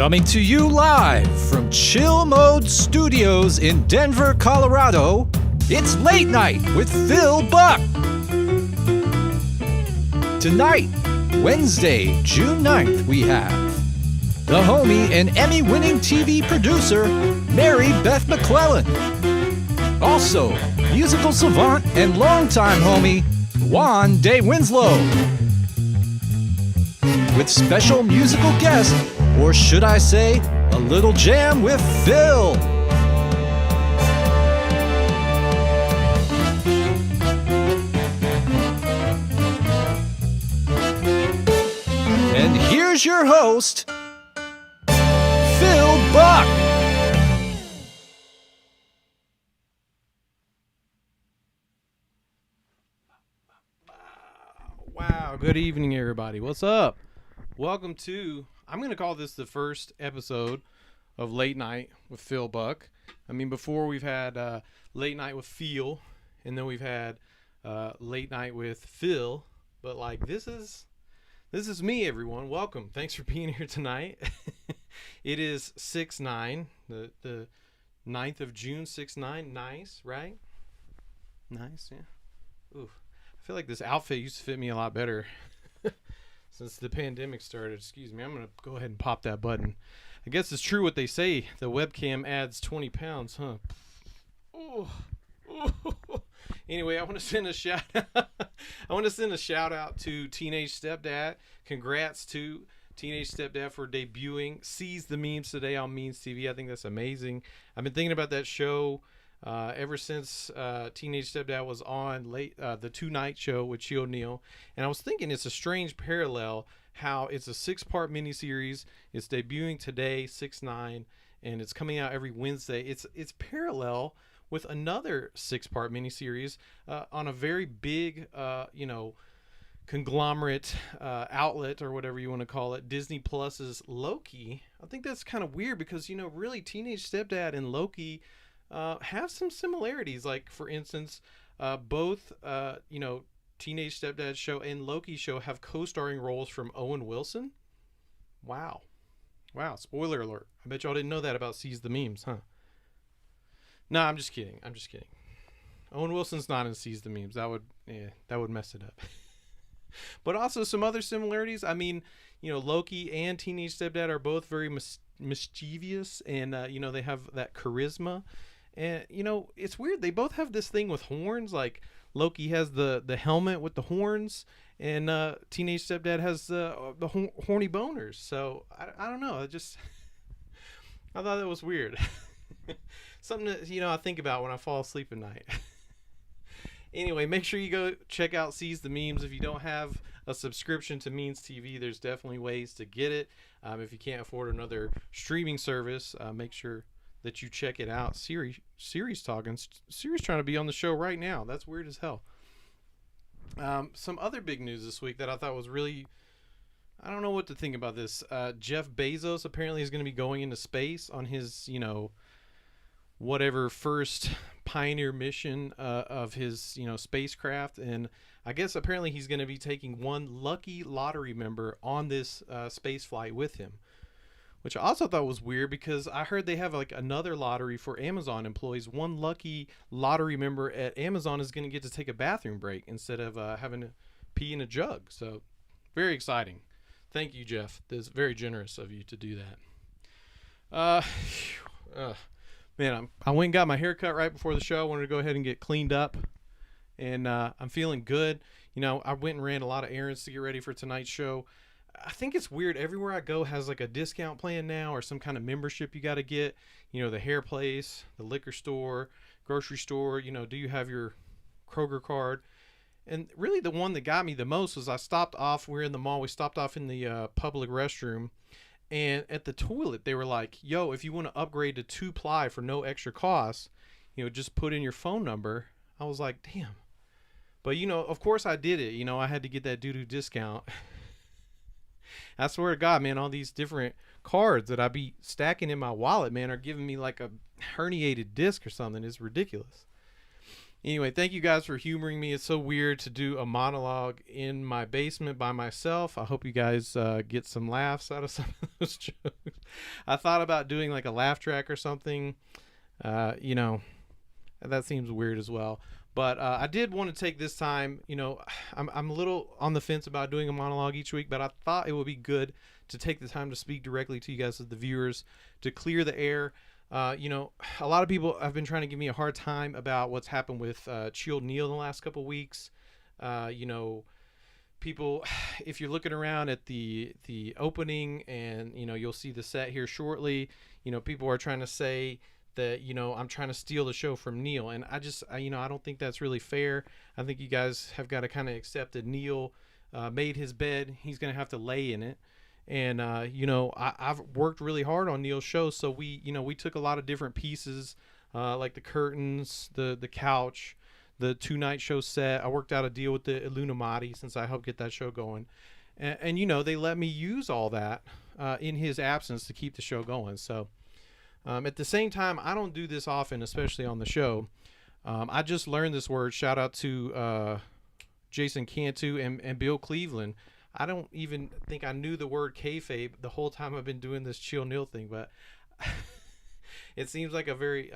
Coming to you live from Chill Mode Studios in Denver, Colorado, it's Late Night with Phil Buck. Tonight, Wednesday, June 9th, we have the homie and Emmy-winning TV producer, Mary Beth McClelland. Also, musical savant and longtime homie, Juan de Winslow. With special musical guest, or should I say, a little jam with Phil. And here's your host, Phil Buck. Wow, good evening, everybody. What's up? Welcome to, I'm going to call this the first episode of Late Night with Phil Buck. I mean, before we've had Late Night with Phil, and then we've had Late Night with Phil. But like, this is me, everyone. Welcome. Thanks for being here tonight. It is 6/9, the 9th of June, 6/9. Nice, right? Nice, yeah. Oof. I feel like this outfit used to fit me a lot better since the pandemic started. Excuse me. I'm going to go ahead and pop that button. I guess it's true what they say. The webcam adds 20 pounds, huh? Oh. Anyway, I want to send a shout out to Teenage Stepdad. Congrats to Teenage Stepdad for debuting Seize the Memes today on Memes TV. I think that's amazing. I've been thinking about that show ever since Teenage Stepdad was on the Tonight Show with Chi O'Neill, and I was thinking it's a strange parallel how it's a 6-part miniseries. It's debuting today, 6/9, and it's coming out every Wednesday. It's parallel with another 6-part miniseries on a very big, conglomerate outlet, or whatever you want to call it, Disney Plus's Loki. I think that's kind of weird because, really Teenage Stepdad and Loki have some similarities. Like, for instance, both Teenage Stepdad show and Loki show have co-starring roles from Owen Wilson. Wow, spoiler alert. I bet y'all didn't know that about Seize the Memes, huh? No, I'm just kidding. Owen Wilson's not in Seize the Memes. That would mess it up. But also some other similarities. I mean, Loki and Teenage Stepdad are both very mischievous, and they have that charisma. And it's weird. They both have this thing with horns. Like, Loki has the helmet with the horns, and Teenage Stepdad has the horny boners. So I don't know. I thought that was weird. Something that I think about when I fall asleep at night. Anyway, make sure you go check out Seize the Memes. If you don't have a subscription to Memes TV, there's definitely ways to get it. If you can't afford another streaming service, make sure that you check it out. Siri's talking. Siri's trying to be on the show right now. That's weird as hell. Some other big news this week that I thought was really, I don't know what to think about this. Jeff Bezos apparently is going to be going into space on his, whatever first pioneer mission of his, spacecraft. And I guess apparently he's going to be taking one lucky lottery member on this space flight with him, which I also thought was weird because I heard they have like another lottery for Amazon employees. One lucky lottery member at Amazon is going to get to take a bathroom break instead of having to pee in a jug. So very exciting. Thank you, Jeff. That's very generous of you to do that. Man, I went and got my hair cut right before the show. I wanted to go ahead and get cleaned up, and I'm feeling good. I went and ran a lot of errands to get ready for tonight's show. I think it's weird. Everywhere I go has like a discount plan now, or some kind of membership you got to get. The hair place, the liquor store, grocery store. Do you have your Kroger card? And really the one that got me the most was we're in the mall. We stopped off in the public restroom. And at the toilet, they were like, yo, if you want to upgrade to 2-ply for no extra cost, just put in your phone number. I was like, damn. But, of course I did it. I had to get that doo-doo discount. I swear to God, man, all these different cards that I be stacking in my wallet, man, are giving me like a herniated disc or something. It's ridiculous. Anyway, thank you guys for humoring me. It's so weird to do a monologue in my basement by myself. I hope you guys get some laughs out of some of those jokes. I thought about doing like a laugh track or something. You know, that seems weird as well. But I did want to take this time, you know, I'm a little on the fence about doing a monologue each week, but I thought it would be good to take the time to speak directly to you guys as the viewers, to clear the air. You know, a lot of people have been trying to give me a hard time about what's happened with Chilled Neil in the last couple weeks. You know, people, if you're looking around at the opening, and you know, you'll see the set here shortly, you know, people are trying to say that, you know, I'm trying to steal the show from Neil, and you know, I don't think that's really fair. I think you guys have got to kind of accept that Neil made his bed, he's gonna have to lay in it. And you know, I've worked really hard on Neil's show, so we took a lot of different pieces, like the curtains, the couch, the 2-night show set. I worked out a deal with the Illuminati, since I helped get that show going, and you know, they let me use all that in his absence to keep the show going. So at the same time, I don't do this often, especially on the show. I just learned this word. Shout out to Jason Cantu and Bill Cleveland. I don't even think I knew the word kayfabe the whole time I've been doing this Chill Neil thing, but it seems like a very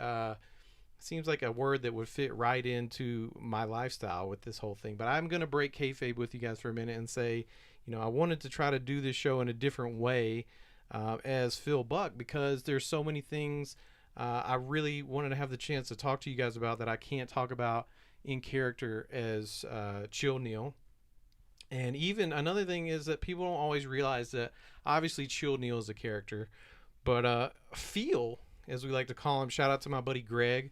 seems like a word that would fit right into my lifestyle with this whole thing. But I'm gonna break kayfabe with you guys for a minute and say, you know, I wanted to try to do this show in a different way as Phil Buck, because there's so many things I really wanted to have the chance to talk to you guys about that I can't talk about in character as Chill Neil. And even another thing is that people don't always realize that obviously Chill Neil is a character, but Feel, as we like to call him, shout out to my buddy Greg.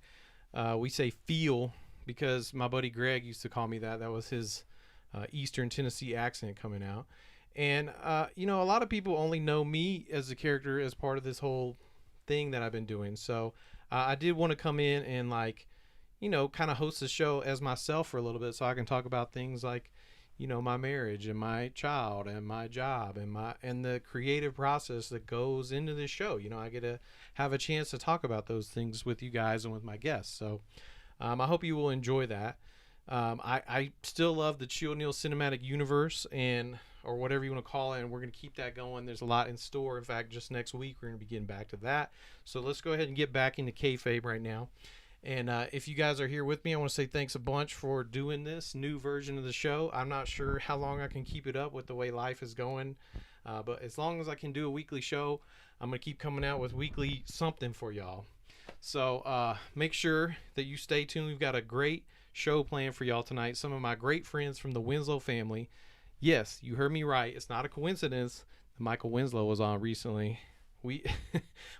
We say Feel because my buddy Greg used to call me that. That was his Eastern Tennessee accent coming out. And, you know, a lot of people only know me as a character as part of this whole thing that I've been doing. So I did want to come in and, like, you know, kind of host the show as myself for a little bit, so I can talk about things like, you know, my marriage and my child and my job and the creative process that goes into this show. You know, I get to have a chance to talk about those things with you guys and with my guests. So I hope you will enjoy that. I still love the Chill Neil cinematic universe, and or whatever you want to call it, and we're going to keep that going. There's a lot in store. In fact, just next week we're going to be getting back to that. So let's go ahead and get back into kayfabe right now. And if you guys are here with me, I want to say thanks a bunch for doing this new version of the show. I'm not sure how long I can keep it up with the way life is going, but as long as I can do a weekly show, I'm going to keep coming out with weekly something for y'all. So make sure that you stay tuned. We've got a great show planned for y'all tonight. Some of my great friends from the Winslow family. Yes, you heard me right. It's not a coincidence that Michael Winslow was on recently. We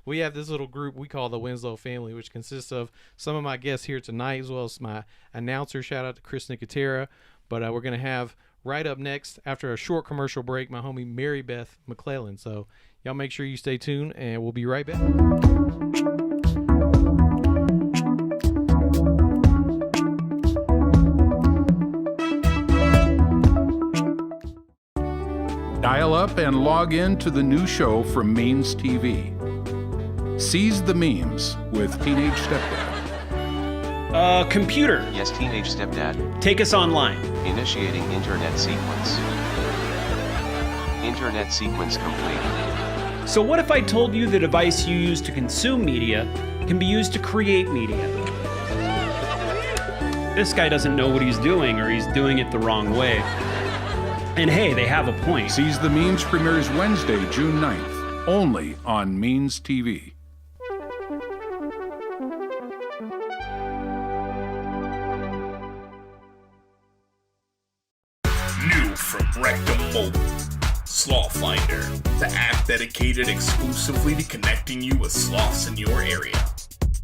have this little group we call the Winslow family, which consists of some of my guests here tonight, as well as my announcer. Shout out to Chris Nicotera. But we're going to have right up next, after a short commercial break, my homie Mary Beth McClelland. So y'all make sure you stay tuned, and we'll be right back. Dial up and log in to the new show from Means TV. Seize the Memes with Teenage Stepdad. Computer, Yes, Teenage Stepdad. take us online. Initiating internet sequence. Internet sequence complete. So what if I told you the device you use to consume media can be used to create media? This guy doesn't know what he's doing, or he's doing it the wrong way. And hey, they have a point. Seize the Memes premieres Wednesday, June 9th, only on Means TV. New from Rectum Mobile, Sloth Finder, the app dedicated exclusively to connecting you with sloths in your area.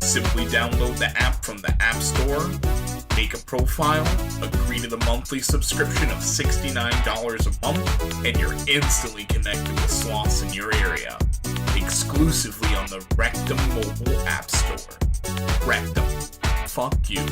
Simply download the app from the App Store, make a profile, agree to the monthly subscription of $69 a month, and you're instantly connected with sloths in your area. Exclusively on the Rectum Mobile App Store. Rectum. Fuck you.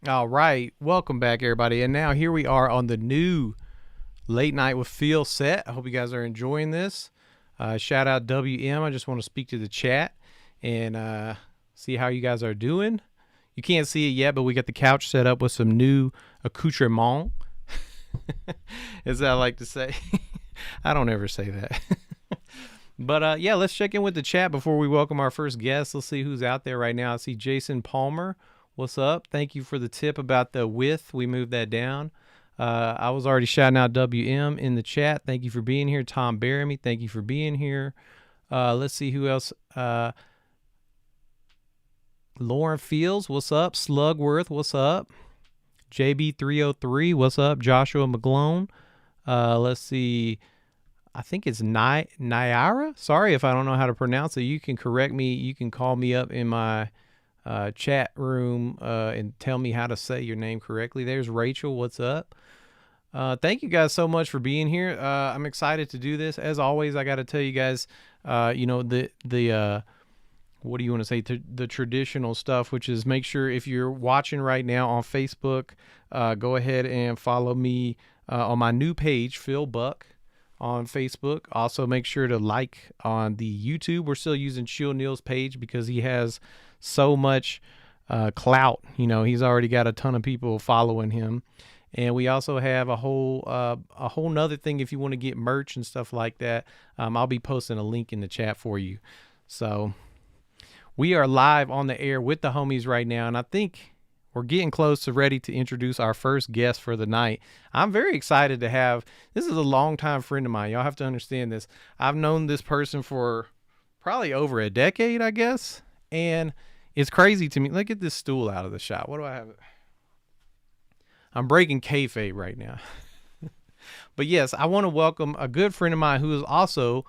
All right. Welcome back, everybody. And now here we are on the new Late Night with Phil set. I hope you guys are enjoying this. Shout out WM. I just want to speak to the chat and see how you guys are doing. You can't see it yet, but we got the couch set up with some new accoutrement. As I like to say. I don't ever say that. But yeah, let's check in with the chat before we welcome our first guest. Let's see who's out there right now. I see Jason Palmer. What's up? Thank you for the tip about the width. We moved that down. I was already shouting out WM in the chat. Thank you for being here. Tom Baramy, thank you for being here. Let's see who else. Lauren Fields, what's up? Slugworth, what's up? JB303, what's up? Joshua McClellan. Let's see. I think it's Nyara. Sorry if I don't know how to pronounce it. You can correct me. You can call me up in my chat room and tell me how to say your name correctly. There's Rachel. What's up? Thank you guys so much for being here. I'm excited to do this. As always, I got to tell you guys, the what do you want to say? The traditional stuff, which is make sure if you're watching right now on Facebook, go ahead and follow me on my new page, Phil Buck, on Facebook. Also, make sure to like on the YouTube. We're still using Chill Neil's page because he has so much clout. You know, he's already got a ton of people following him. And we also have a whole nother thing if you want to get merch and stuff like that. I'll be posting a link in the chat for you. So we are live on the air with the homies right now, and I think we're getting close to ready to introduce our first guest for the night. I'm very excited to have, this is a longtime friend of mine. Y'all have to understand this. I've known this person for probably over a decade, I guess. And it's crazy to me. Look at this stool out of the shot. What do I have? I'm breaking kayfabe right now. But yes, I want to welcome a good friend of mine who is also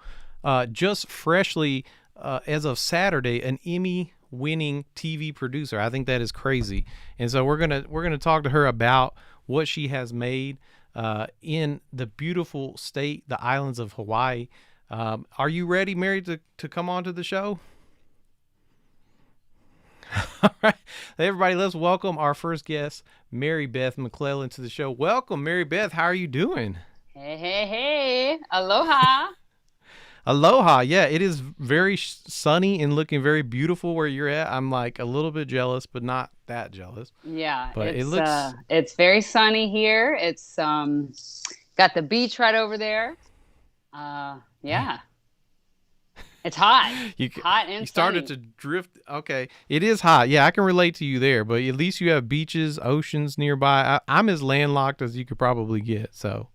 just freshly, as of Saturday, an Emmy-winning TV producer. I think that is crazy. And so we're gonna talk to her about what she has made in the beautiful state, the islands of Hawaii. Are you ready, Mary, to come on to the show? All right, everybody, let's welcome our first guest, Mary Beth McClellan, to the show. Welcome, Mary Beth. How are you doing? Hey. Aloha. Aloha. Yeah, it is very sunny and looking very beautiful where you're at. I'm like a little bit jealous, but not that jealous. Yeah, but it looks it's very sunny here. It's got the beach right over there. Yeah. It's hot. Hot and you started sunny. to drift. Okay, it is hot. Yeah, I can relate to you there. But at least you have beaches, oceans nearby. I'm as landlocked as you could probably get. So,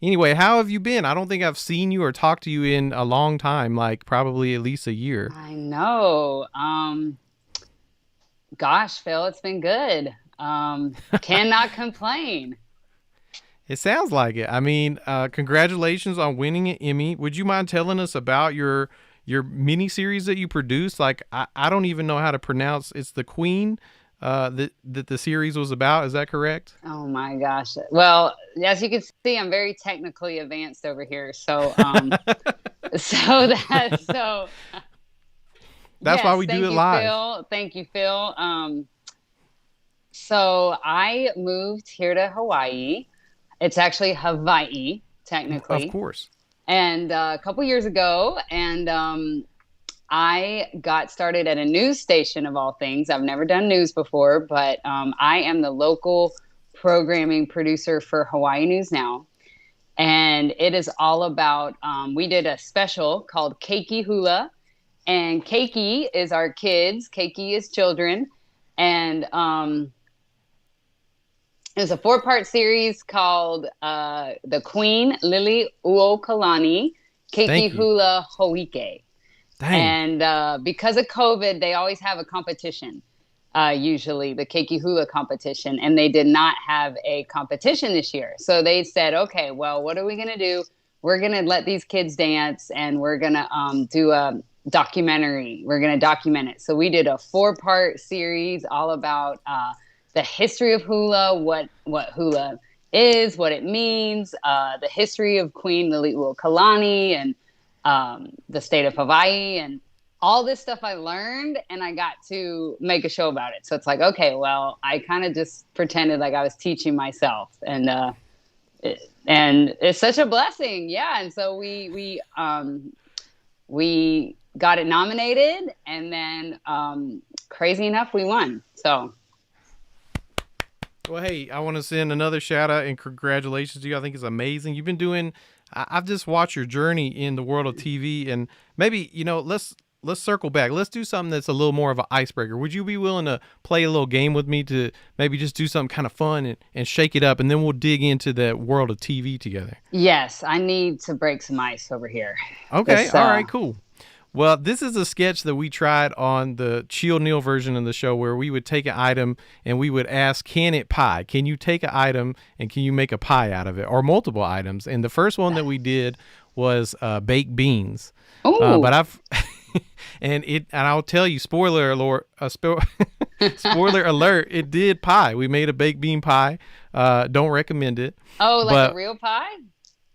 anyway, how have you been? I don't think I've seen you or talked to you in a long time. Like probably at least a year. I know. Gosh, Phil, it's been good. Cannot complain. It sounds like it. I mean, congratulations on winning an Emmy. Would you mind telling us about your mini series that you produced? Like, I don't even know how to pronounce. It's The Queen that the series was about. Is that correct? Oh my gosh. Well, as you can see, I'm very technically advanced over here. So, that's yes, why we do it live. Phil. Thank you, Phil. So I moved here to Hawaii. It's actually Hawaii, technically. Of course. And a couple years ago, and I got started at a news station of all things. I've never done news before, but I am the local programming producer for Hawaii News Now. And it is all about, we did a special called Keiki Hula. And Keiki is our kids. Keiki is children. And it was a 4-part series called The Queen Lili Uokalani Keiki Hula Hoike. Dang. And because of COVID, they always have a competition, usually the Keiki Hula competition. And they did not have a competition this year. So they said, okay, well, what are we going to do? We're going to let these kids dance and we're going to do a documentary. We're going to document it. So we did a 4-part series all about the history of hula, what hula is, what it means, the history of Queen Liliuokalani and the state of Hawaii. And all this stuff I learned, and I got to make a show about it. So it's like, okay, well, I kind of just pretended like I was teaching myself, and it's such a blessing. Yeah. And so we got it nominated, and then crazy enough, we won. So. Well, hey, I want to send another shout out and congratulations to you. I think it's amazing. You've been doing, I've just watched your journey in the world of TV, and maybe, let's circle back. Let's do something that's a little more of an icebreaker. Would you be willing to play a little game with me to maybe just do something kind of fun and shake it up, and then we'll dig into the world of TV together? Yes, I need to break some ice over here. Okay, all right, cool. Well, this is a sketch that we tried on the Chill Neal version of the show, where we would take an item and we would ask, can it pie? Can you take an item and can you make a pie out of it, or multiple items? And the first one that we did was baked beans. But I've and I'll tell you, spoiler alert, spoiler alert, it did pie. We made a baked bean pie. Don't recommend it. Oh, like a real pie?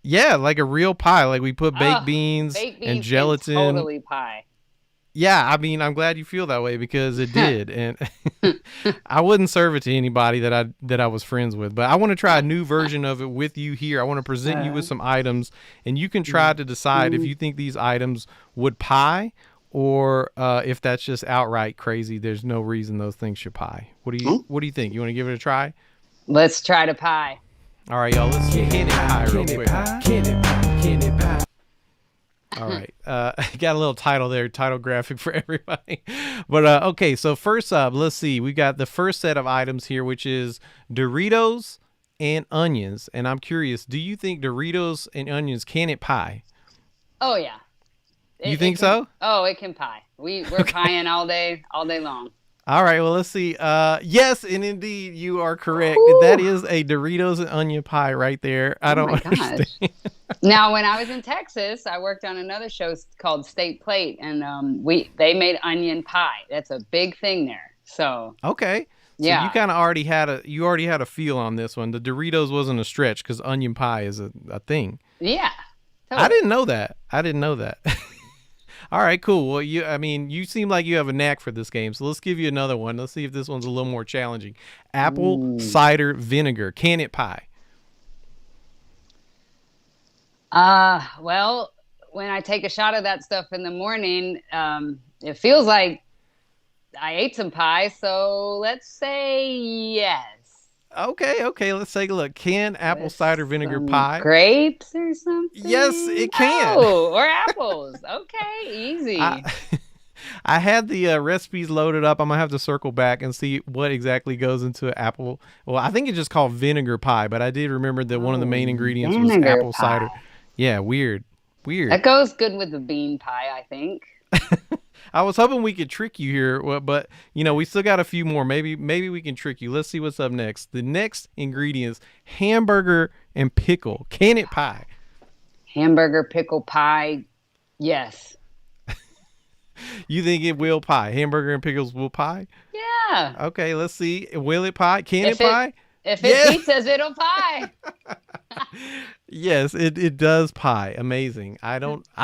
Yeah, like a real pie. Like we put baked beans and gelatin. Totally pie. Yeah, I mean, I'm glad you feel that way, because it did. And I wouldn't serve it to anybody that I was friends with. But I want to try a new version of it with you here. I want to present you with some items, and you can try to decide if you think these items would pie, or if that's just outright crazy. There's no reason those things should pie. What do you think? You want to give it a try? Let's try to pie. All right, y'all. Let's hit it pie real quick. Can it pie? All right. Got a little title graphic for everybody. But okay, so first up, let's see. We got the first set of items here, which is Doritos and onions. And I'm curious, do you think Doritos and onions, can it pie? Oh yeah. You think so? Oh, it can pie. We're pieing all day long. All right, well, let's see. Yes, and indeed, you are correct. Ooh. That is a Doritos and onion pie right there. I don't understand. Now, when I was in Texas, I worked on another show called State Plate, and they made onion pie. That's a big thing there. So okay, so yeah, you kind of already had a feel on this one. The Doritos wasn't a stretch because onion pie is a thing. Yeah, totally. I didn't know that. All right, cool. Well, you seem like you have a knack for this game, so let's give you another one. Let's see if this one's a little more challenging. Apple cider vinegar. Can it pie? Well, when I take a shot of that stuff in the morning, it feels like I ate some pie, so let's say yes. Okay, let's take a look. Can apple cider vinegar pie? Grapes or something? Yes, it can. Oh, or apples. Okay, easy. I had the recipes loaded up. I'm going to have to circle back and see what exactly goes into apple. Well, I think it's just called vinegar pie, but I did remember that one of the main ingredients was apple cider. Yeah, weird. That goes good with the bean pie, I think. I was hoping we could trick you here, but we still got a few more. Maybe we can trick you. Let's see what's up next. The next ingredients: hamburger and pickle. Can it pie? Hamburger, pickle, pie. Yes. You think it will pie? Hamburger and pickles will pie? Yeah. Okay, let's see. Will it pie? Can it pie? If it pizzas, it'll pie. Yes, it does pie. Amazing. I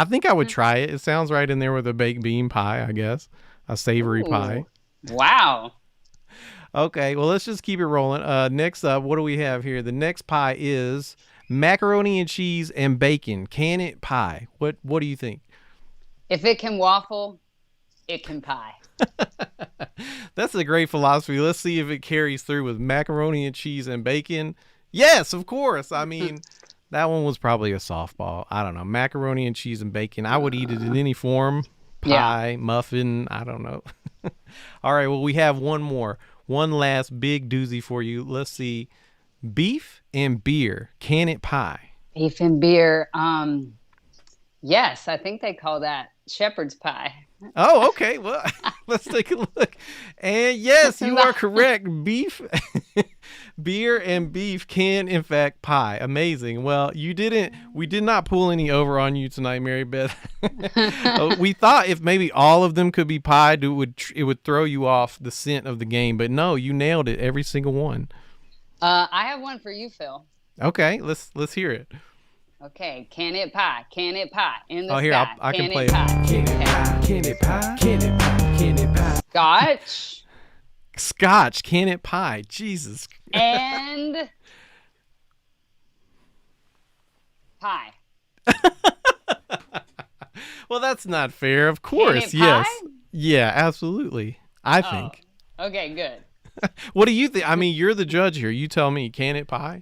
think I would try it. It sounds right in there with a baked bean pie, I guess. A savory pie. Wow. Okay, well, let's just keep it rolling. Next up, what do we have here? The next pie is macaroni and cheese and bacon. Can it pie? What do you think? If it can waffle, it can pie. That's a great philosophy. Let's see if it carries through with macaroni and cheese and bacon. Yes, of course. I mean, that one was probably a softball. I don't know. Macaroni and cheese and bacon. I would eat it in any form. Pie, muffin. I don't know. All right. Well, we have one more. One last big doozy for you. Let's see. Beef and beer. Can it pie? Beef and beer. Yes, I think they call that shepherd's pie. Oh, okay. Well, let's take a look. And yes, you are correct. Beer and beef can, in fact, pie. Amazing. Well, we did not pull any over on you tonight, Mary Beth. We thought if maybe all of them could be pie, it would throw you off the scent of the game. But no, you nailed it, every single one. I have one for you, Phil. Okay, let's hear it. Okay, can it pie? Can it pie? In the Oh, here, sky. I can Can play it it. pie? Can it pie? Can it pie? Can it pie? Can it pie? Scotch Scotch, can it pie? Jesus. and pie. Well, that's not fair. Of course, it yes. pie? Yeah, absolutely. I think. Okay, good. What do you think? I mean, you're the judge here. You tell me, can it pie?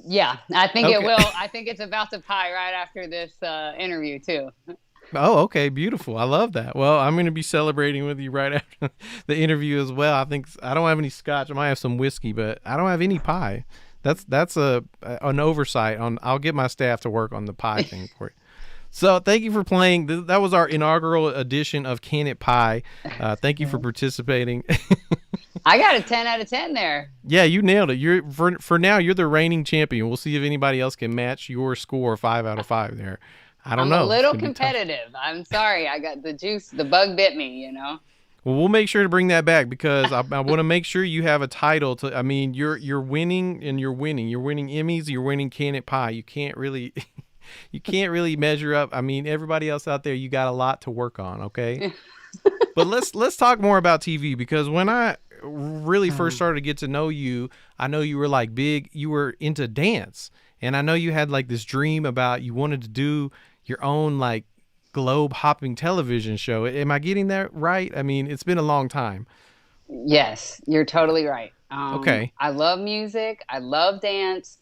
Yeah, I think it Okay. will. I think it's about to pie right after this interview too. Oh, okay, beautiful. I love that. Well, I'm going to be celebrating with you right after the interview as well. I think I don't have any scotch. I might have some whiskey, but I don't have any pie. That's an oversight. I'll get my staff to work on the pie thing for you. So thank you for playing. That was our inaugural edition of Can It Pie. Thank you for participating. I got a 10 out of 10 there. Yeah, you nailed it. You're for now. You're the reigning champion. We'll see if anybody else can match your score 5 out of 5 there. I don't know. I'm a little It's gonna be tough. competitive. I'm sorry. I got the juice. The bug bit me, you know. Well, we'll make sure to bring that back because I want to make sure you have a title. I mean, you're winning and you're winning. You're winning Emmys. You're winning Can It Pie. You can't really measure up. I mean, everybody else out there, you got a lot to work on. Okay. But let's talk more about TV because when I really first started to get to know you, I know you were like big. You were into dance, and I know you had like this dream about you wanted to do your own like globe hopping television show. Am I getting that right? I mean, it's been a long time. Yes, you're totally right. Okay. I love music. I love dance.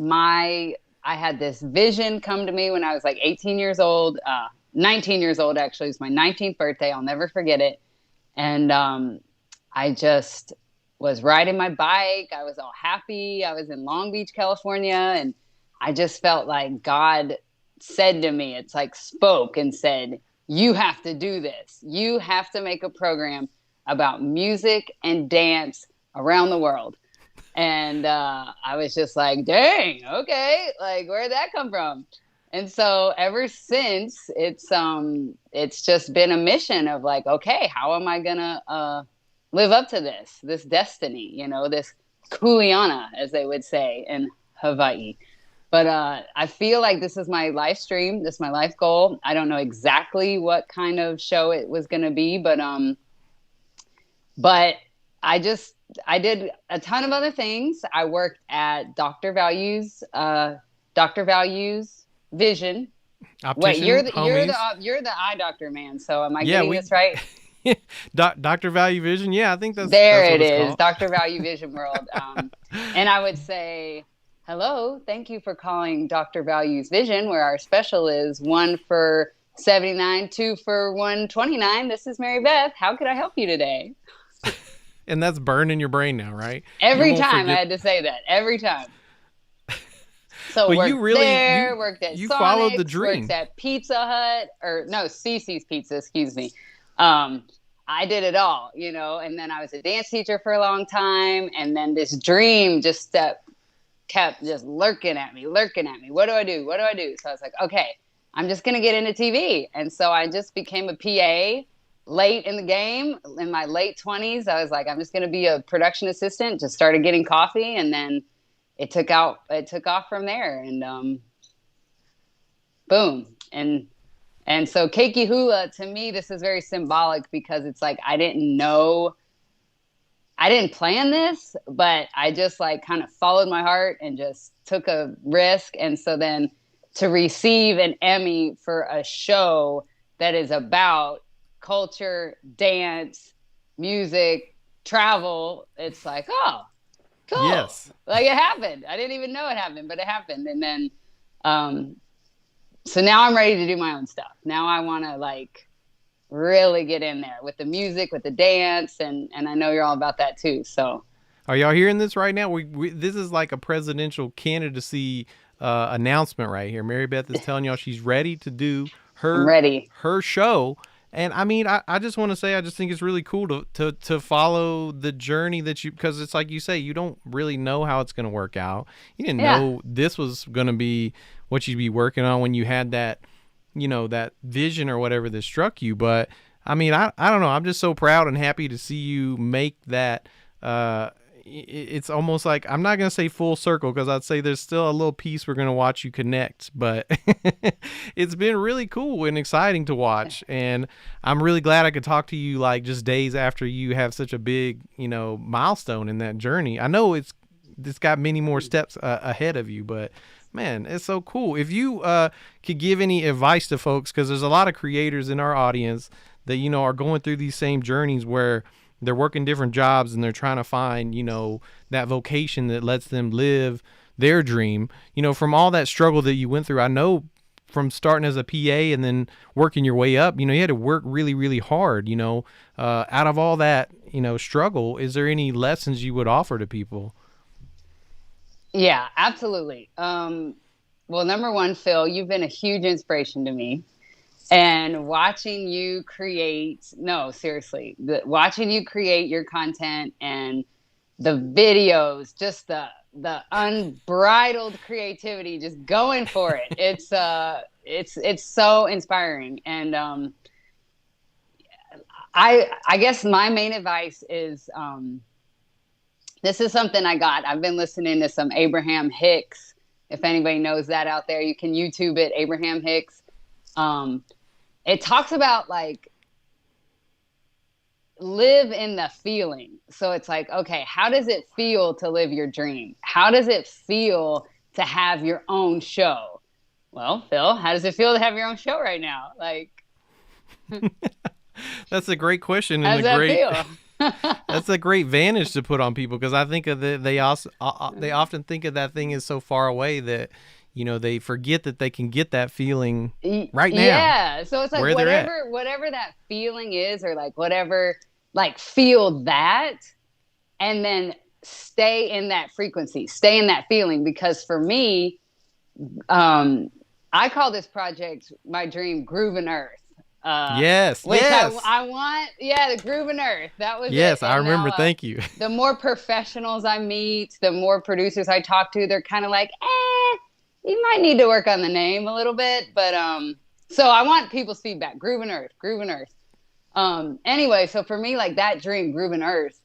I had this vision come to me when I was like 18 years old, 19 years old, actually. It was my 19th birthday. I'll never forget it. And I just was riding my bike. I was all happy. I was in Long Beach, California. And I just felt like God said to me, it's like spoke and said, you have to do this. You have to make a program about music and dance around the world. And I was just like, dang, okay, like where'd that come from? And so ever since, it's just been a mission of like, okay, how am I gonna live up to this destiny, you know, this kuleana, as they would say in Hawaii. But I feel like this is my life stream. This is my life goal. I don't know exactly what kind of show it was going to be, but I did a ton of other things. I worked at Dr. Value's Vision. Optician, Wait, you're homies. the eye doctor man. So am I getting this right? Dr. Value Vision. Yeah, I think that's There what it it's is, called. Dr. Value Vision World. And I would say, hello, thank you for calling Dr. Value's Vision, where our special is 1 for $79, 2 for $129. This is Mary Beth. How could I help you today? And that's burned in your brain now, right? Every You won't time forget- I had to say that. Every time. So But worked you really- there, you- worked at you Sonic's, followed the dream. worked at Pizza Hut, or no, Cece's Pizza, excuse me. I did it all, you know, and then I was a dance teacher for a long time, and then this dream just kept just lurking at me. What do I do? So I was like, okay, I'm just going to get into TV. And so I just became a PA late in the game. In my late 20s, I was like, I'm just going to be a production assistant. Just started getting coffee, and then it took off from there. And boom. And so Keiki Hula, to me, this is very symbolic because it's like I didn't plan this, but I just like kind of followed my heart and just took a risk. And so then to receive an Emmy for a show that is about culture, dance, music, travel, it's like, oh, cool. Yes. Like it happened. I didn't even know it happened, but it happened. And then, so now I'm ready to do my own stuff. Now I want to like really get in there with the music, with the dance, and I know you're all about that too. So, Are y'all hearing this right now? This is like a presidential candidacy announcement right here. Mary Beth is telling y'all she's ready to do her show. And I mean, I just want to say, I just think it's really cool to follow the journey that because it's like you say, you don't really know how it's going to work out. You didn't know this was going to be what you'd be working on when you had that, you know, that vision or whatever that struck you. But I mean, I don't know. I'm just so proud and happy to see you make that, it's almost like, I'm not going to say full circle, because I'd say there's still a little piece we're going to watch you connect, but it's been really cool and exciting to watch. And I'm really glad I could talk to you like just days after you have such a big, milestone in that journey. I know it's got many more steps ahead of you, but man, it's so cool. If you could give any advice to folks, because there's a lot of creators in our audience that, are going through these same journeys where they're working different jobs and they're trying to find, that vocation that lets them live their dream. From all that struggle that you went through, I know from starting as a PA and then working your way up, you had to work really, really hard, out of all that, struggle. Is there any lessons you would offer to people? Yeah, absolutely. Well, number one, Phil, you've been a huge inspiration to me. And watching you create, watching you create your content and the videos, just the unbridled creativity, just going for it. It's so inspiring. And I guess my main advice is, this is something I've been listening to some Abraham Hicks. If anybody knows that out there, you can YouTube it, Abraham Hicks. It talks about like live in the feeling. So it's like, okay, how does it feel to live your dream? How does it feel to have your own show? Well, Phil, how does it feel to have your own show right now? Like, that's a great question. How does that feel? That's a great vantage to put on people, because I think of they often think of that thing as so far away that they forget that they can get that feeling right now. Yeah, so it's like whatever that feeling is, or like whatever, like feel that, and then stay in that frequency, stay in that feeling. Because for me, I call this project, my dream, Groove and Earth. Yes. I want, the Groove and Earth. That was yes. It. I remember. Thank you. The more professionals I meet, the more producers I talk to, they're kind of like, you might need to work on the name a little bit, but so I want people's feedback. Groove and Earth. Anyway, so for me, like that dream, Groove and Earth,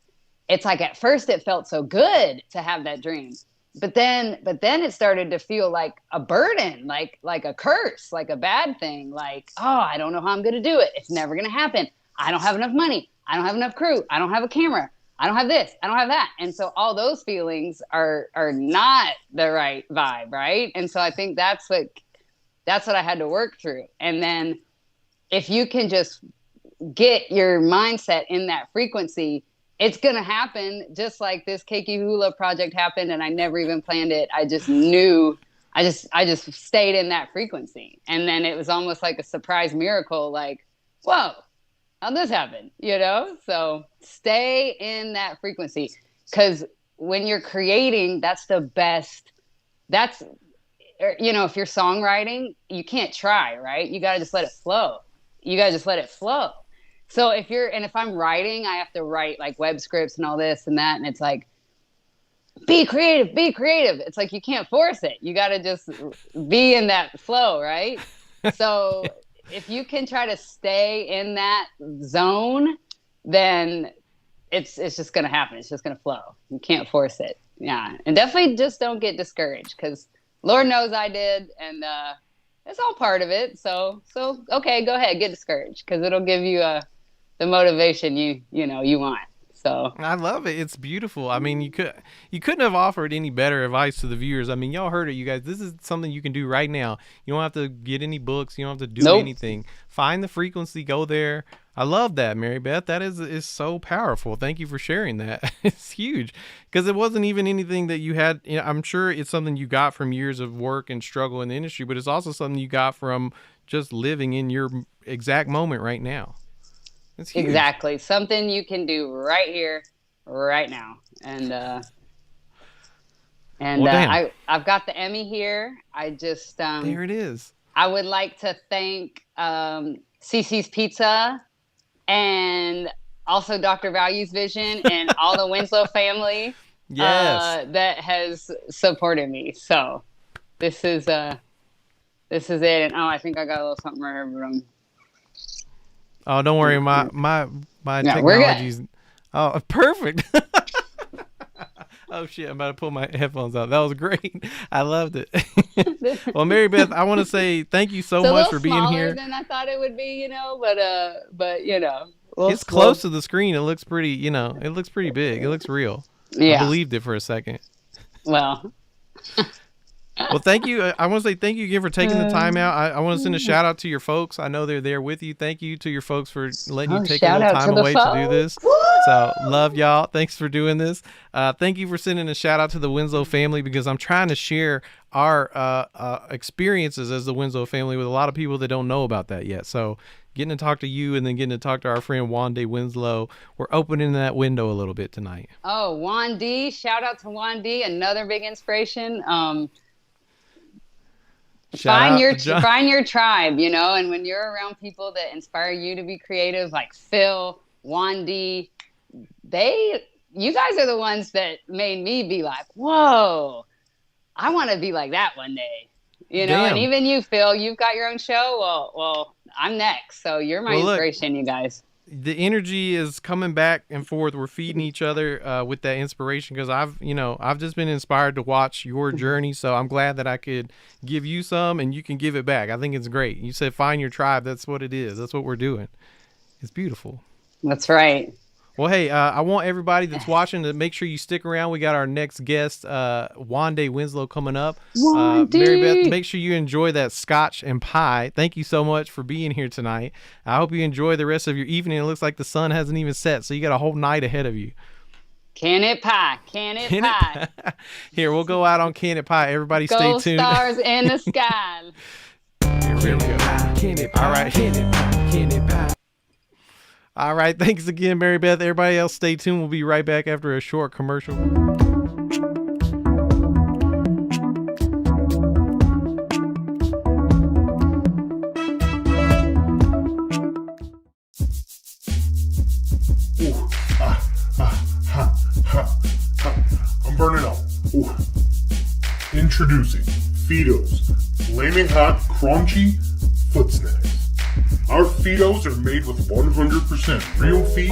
it's like at first it felt so good to have that dream. But then it started to feel like a burden, like a curse, like a bad thing. Like, I don't know how I'm going to do it. It's never going to happen. I don't have enough money. I don't have enough crew. I don't have a camera. I don't have this. I don't have that. And so all those feelings are not the right vibe, right? And so I think that's what I had to work through. And then if you can just get your mindset in that frequency, it's going to happen, just like this Keiki Hula project happened, and I never even planned it. I just knew, I just stayed in that frequency. And then it was almost like a surprise miracle, like, whoa, how'd this happen? So stay in that frequency, because when you're creating, that's the best. That's, if you're songwriting, you can't try, right? You got to just let it flow. So if I'm writing, I have to write like web scripts and all this and that. And it's like, be creative. It's like, you can't force it. You got to just be in that flow. Right. So if you can try to stay in that zone, then it's just going to happen. It's just going to flow. You can't force it. Yeah. And definitely just don't get discouraged, because Lord knows I did. And, it's all part of it. So okay, go ahead, get discouraged, because it'll give you the motivation you want. So I love it. It's beautiful. I mean, you couldn't have offered any better advice to the viewers. I mean, y'all heard it, you guys. This is something you can do right now. You don't have to get any books. You don't have to do anything. Find the frequency. Go there. I love that, Mary Beth. That is so powerful. Thank you for sharing that. It's huge, because it wasn't even anything that you had. I'm sure it's something you got from years of work and struggle in the industry, but it's also something you got from just living in your exact moment right now. It's huge. Exactly. Something you can do right here, right now. And I've got the Emmy here. I just there it is. I would like to thank CC's Pizza, and also Dr. Value's Vision, and all the Winslow family that has supported me. So this is it. And I think I got a little something right here from. Oh, don't worry. My technology's perfect. Oh shit! I'm about to pull my headphones out. That was great. I loved it. Well, Mary Beth, I want to say thank you so much for being here. Than I thought it would be, but It's close to the screen. It looks pretty. It looks pretty big. It looks real. Yeah. I believed it for a second. Well. Well, thank you. I want to say thank you again for taking the time out. I want to send a shout out to your folks. I know they're there with you. Thank you to your folks for letting you take a little time away to do this. So love y'all. Thanks for doing this. Thank you for sending a shout out to the Winslow family, because I'm trying to share our experiences as the Winslow family with a lot of people that don't know about that yet. So getting to talk to you and then getting to talk to our friend Juan de Winslow, we're opening that window a little bit tonight. Oh, Juan D. Shout out to Juan D. Another big inspiration. Find your tribe, and when you're around people that inspire you to be creative, like Phil, Wandy, you guys are the ones that made me be like, whoa, I want to be like that one day, Damn. And even you, Phil, you've got your own show. Well, I'm next. So you're my inspiration, you guys. The energy is coming back and forth. We're feeding each other with that inspiration, because I've just been inspired to watch your journey. So I'm glad that I could give you some and you can give it back. I think it's great. You said find your tribe. That's what it is. That's what we're doing. It's beautiful. That's right. Well, hey, I want everybody that's watching to make sure you stick around. We got our next guest, Juan de Winslow, coming up. Mary Beth, make sure you enjoy that scotch and pie. Thank you so much for being here tonight. I hope you enjoy the rest of your evening. It looks like the sun hasn't even set, so you got a whole night ahead of you. Can it pie? Here, we'll go out on Can It Pie. Everybody stay Gold tuned. Stars in the sky. Here we go. All right. Can it pie. All right. Thanks again, Mary Beth. Everybody else, stay tuned. We'll be right back after a short commercial. I'm burning up. Ooh. Introducing Fido's Flaming Hot Crunchy Foot Snacks. Our Fidos are made with 100% real feet,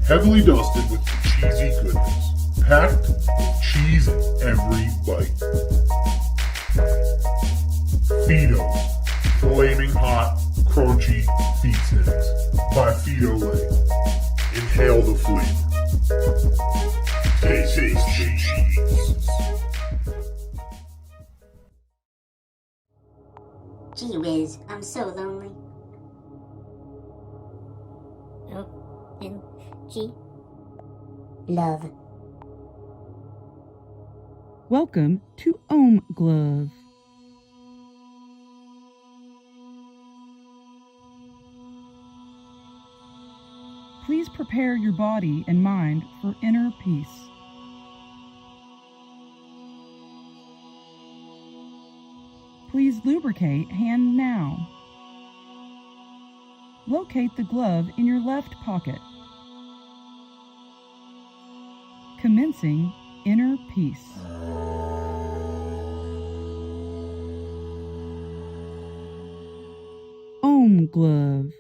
heavily dusted with cheesy goodness, packed with cheese in every bite. Fido's Flaming Hot Crunchy Feet Snacks by Frito-Lay. Inhale the flavor. Taste cheese. Gee whiz, I'm so lonely. O-M-G. Love. Welcome to Ohm Glove. Please prepare your body and mind for inner peace. Please lubricate hand now. Locate the glove in your left pocket. Commencing inner peace. Ohm Glove.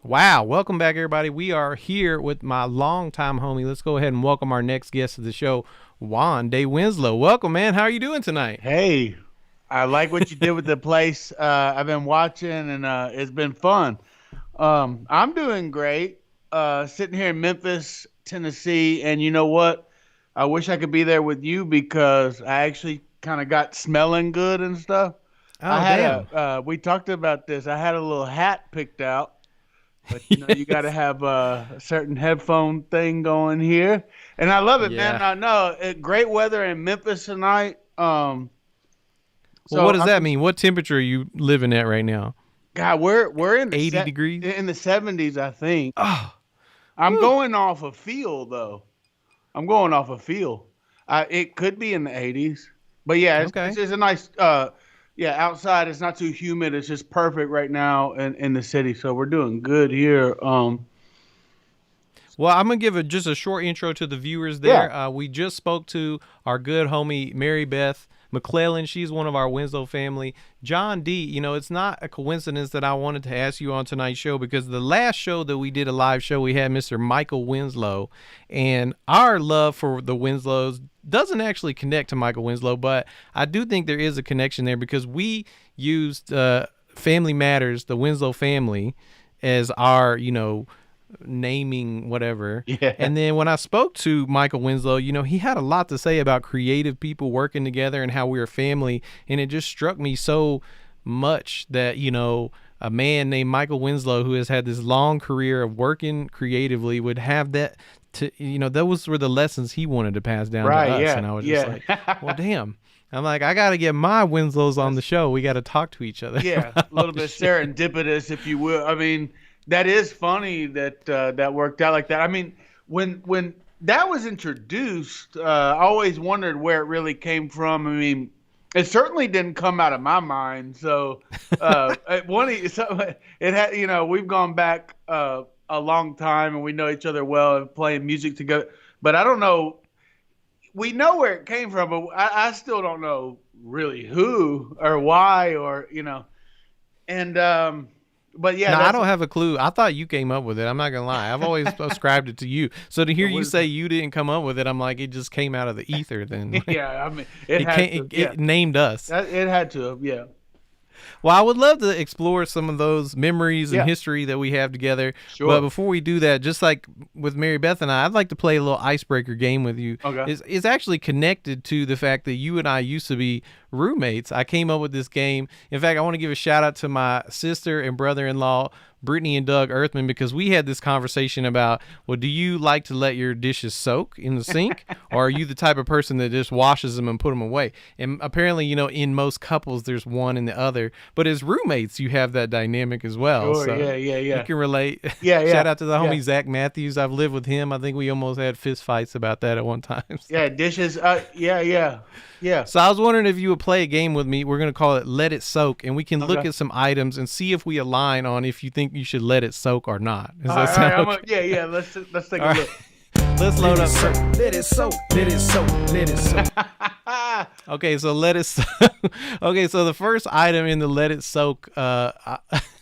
Wow. Welcome back, everybody. We are here with my longtime homie. Let's go ahead and welcome our next guest of the show, Juan de Winslow. Welcome, man. How are you doing tonight? Hey, I like what you did with the place. I've been watching, and it's been fun. I'm doing great. Sitting here in Memphis, Tennessee, and you know what? I wish I could be there with you because I actually kind of got smelling good and stuff. Oh, damn. We talked about this. I had a little hat picked out. But you got to have a certain headphone thing going here, and I love it, man. I know great weather in Memphis tonight. Well, what does that mean? What temperature are you living at right now? God, we're in the 80 degrees, in the 70s, I think. Oh, I'm going off a feel though. I'm going off a feel. It could be in the 80s, but yeah, it's a nice. Outside it's not too humid. It's just perfect right now in the city. So we're doing good here. Well, I'm going to give just a short intro to the viewers there. Yeah. We just spoke to our good homie, Mary Beth McClelland. She's one of our Winslow family. John D., you know, it's not a coincidence that I wanted to ask you on tonight's show, because the last show that we did, a live show, we had Mr. Michael Winslow, and our love for the Winslows doesn't actually connect to Michael Winslow, but I do think there is a connection there, because we used Family Matters, the Winslow family, as our, you know, naming whatever. Yeah. And then when I spoke to Michael Winslow, you know, he had a lot to say about creative people working together and how we're a family, and it just struck me so much that, you know, a man named Michael Winslow, who has had this long career of working creatively, would have that to, you know, those were the lessons he wanted to pass down to us. Yeah. And I was just like, well, damn. I'm like, I got to get my Winslows on the show. We got to talk to each other. Yeah, a little bit serendipitous, if you will. I mean, that is funny that that worked out like that. I mean, when that was introduced, I always wondered where it really came from. I mean, it certainly didn't come out of my mind. So it had, you know, we've gone back a long time, and we know each other well and playing music together. But I don't know. We know where it came from, but I still don't know really who or why, or, you know. And but yeah, no, I don't have a clue. I thought you came up with it. I'm not gonna lie. I've always ascribed it to you. So to hear you say you didn't come up with it, I'm like, it just came out of the ether. Then yeah, I mean, it named us. It had to, yeah. Well, I would love to explore some of those memories and history that we have together. Sure. But before we do that, just like with Mary Beth and I'd like to play a little icebreaker game with you. Okay. It's actually connected to the fact that you and I used to be roommates. I came up with this game. In fact, I want to give a shout out to my sister and brother-in-law, Brittany and Doug Earthman, because we had this conversation about, well, do you like to let your dishes soak in the sink, or are you the type of person that just washes them and put them away? And apparently, you know, in most couples, there's one and the other, but as roommates, you have that dynamic as well. Sure, so yeah. You can relate. Yeah. Shout out to the homie Zach Matthews. I've lived with him. I think we almost had fist fights about that at one time. So. Yeah, dishes. Yeah. So I was wondering if you would play a game with me. We're going to call it Let It Soak, and we can look at some items and see if we align on if you think you should let it soak or not. Does that sound okay? Yeah. Let's take a look. Let's load up. Let it soak. Let it soak. Let it soak. Okay, so let it soak. Okay, so the first item in the Let It Soak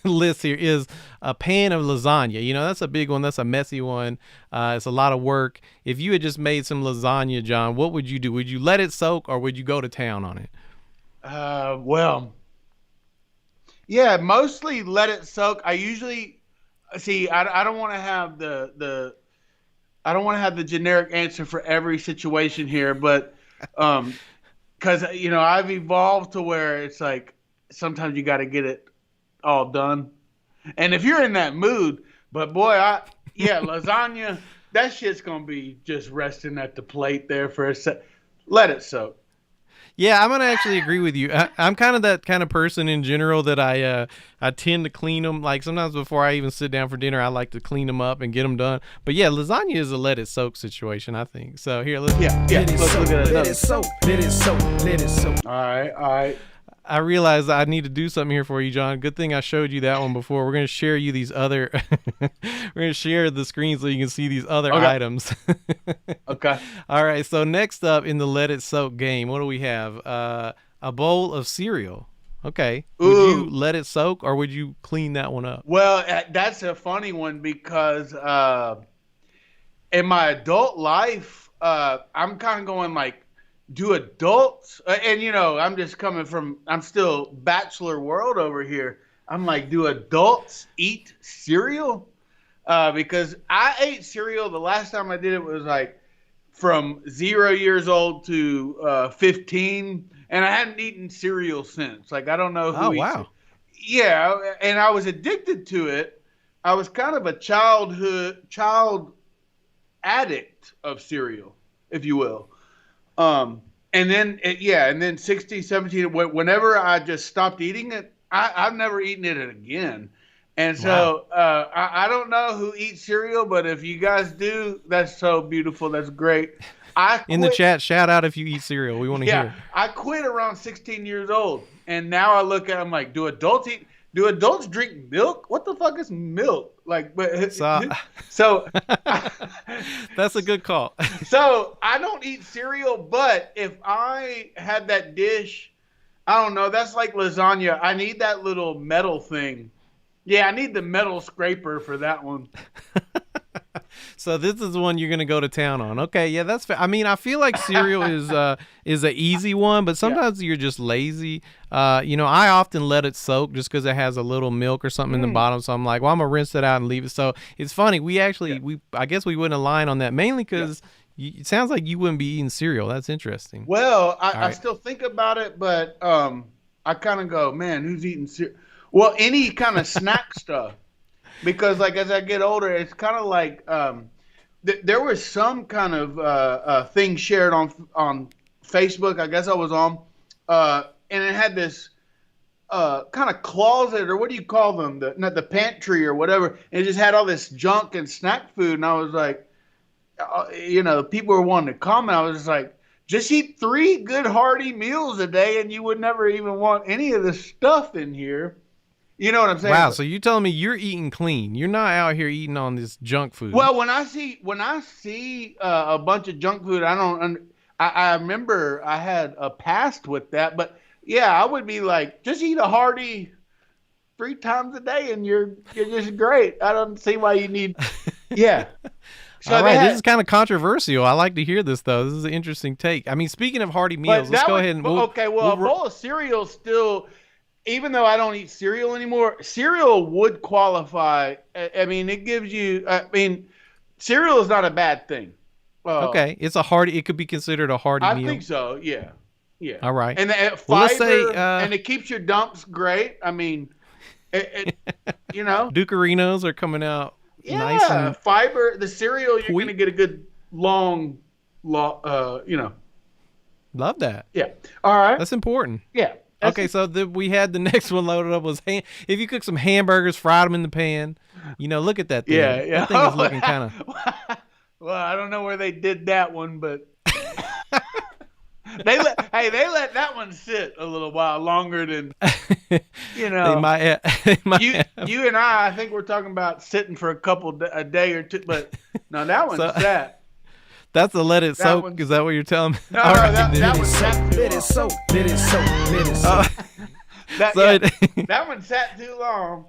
list here is a pan of lasagna. You know, that's a big one. That's a messy one. It's a lot of work. If you had just made some lasagna, John, what would you do? Would you let it soak, or would you go to town on it? Well, yeah, mostly let it soak. I usually see. I don't want to have the I don't want to have the generic answer for every situation here, but because you know, I've evolved to where it's like sometimes you got to get it all done, and if you're in that mood, but boy, lasagna, that shit's gonna be just resting at the plate there for a sec. Let it soak. Yeah, I'm gonna actually agree with you. I'm kind of that kind of person in general that I tend to clean them. Like sometimes before I even sit down for dinner, I like to clean them up and get them done. But yeah, lasagna is a let it soak situation, I think. So here, let's let's look at it. Let it soak. Let it soak. Let it soak. All right. I realized I need to do something here for you, John. Good thing I showed you that one before. We're going to share you these other we're going to share the screen so you can see these other items. Okay. All right, so next up in the Let It Soak game, what do we have? A bowl of cereal. Okay. Would you let it soak, or would you clean that one up? Well, that's a funny one because in my adult life, I'm kind of going like, do adults, and you know, I'm still bachelor world over here. I'm like, do adults eat cereal? Because I ate cereal, the last time I did it was like from 0 years old to 15, and I hadn't eaten cereal since. Like, I don't know who eats it. Yeah, and I was addicted to it. I was kind of a child addict of cereal, if you will. And then 16, 17, whenever I just stopped eating it, I've never eaten it again. And so I don't know who eats cereal, but if you guys do, that's so beautiful. That's great. In the chat, shout out if you eat cereal. We want to hear. I quit around 16 years old. And now I look at it, I'm like, do adults eat? Do adults drink milk? What the fuck is milk? Like, but so that's a good call. So I don't eat cereal, but if I had that dish, I don't know. That's like lasagna. I need that little metal thing. Yeah, I need the metal scraper for that one. So this is the one you're gonna go to town on. Okay, yeah, that's fair. I mean, I feel like cereal is an easy one, but sometimes you're just lazy. I often let it soak just because it has a little milk or something in the bottom. So I'm like, well, I'm gonna rinse it out and leave it. So it's funny. We actually I guess we wouldn't align on that mainly because it sounds like you wouldn't be eating cereal. That's interesting. Well, I still think about it, but I kind of go, man, who's eating cereal? Well, any kind of snack stuff. Because, like, as I get older, it's kind of like there was some kind of thing shared on Facebook. I guess I was on, and it had this kind of closet, or what do you call them? Not the pantry or whatever. And it just had all this junk and snack food. And I was like, people were wanting to comment. I was just like, just eat 3 good hearty meals a day, and you would never even want any of the stuff in here. You know what I'm saying? Wow, so you're telling me you're eating clean. You're not out here eating on this junk food. Well, when I see a bunch of junk food, I remember I had a past with that, but yeah, I would be like, just eat a hearty 3 times a day and you're just great. I don't see why you need yeah. So all right, this is kind of controversial. I like to hear this though. This is an interesting take. I mean, speaking of hearty meals, let's go ahead and a bowl of cereal still. Even though I don't eat cereal anymore, cereal would qualify. I mean, it gives you. I mean, cereal is not a bad thing. Okay, it's a hearty. It could be considered a hearty meal. I think so. Yeah. All right. And the fiber, and it keeps your dumps great. I mean, Ducarinos are coming out. Yeah, nice and fiber. The cereal, you're going to get a good long. Love that. Yeah. All right. That's important. Yeah. Okay, so we had the next one loaded up was if you cook some hamburgers, fried them in the pan, look at that thing. Yeah. That thing is looking kind of. Well, I don't know where they did that one, but they let that one sit a little while longer than They might you and I think we're talking about sitting for a day or two, but no, that one sat. That's a let it soak. Is that what you're telling me? No, that one sat. Let it soak. Let it soak. Let it soak. That one sat too long.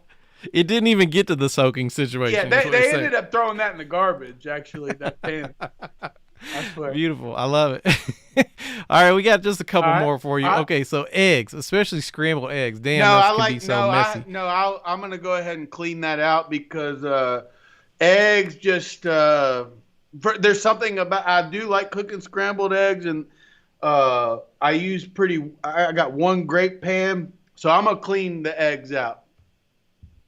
It didn't even get to the soaking situation. Yeah, they ended up throwing that in the garbage. Actually, that pan. I swear. Beautiful. I love it. All right, we got just a couple more for you. Okay, so eggs, especially scrambled eggs. Damn, can be so messy. I'm gonna go ahead and clean that out because eggs just. There's something about I do like cooking scrambled eggs, and I got one great pan, so I'm gonna clean the eggs out.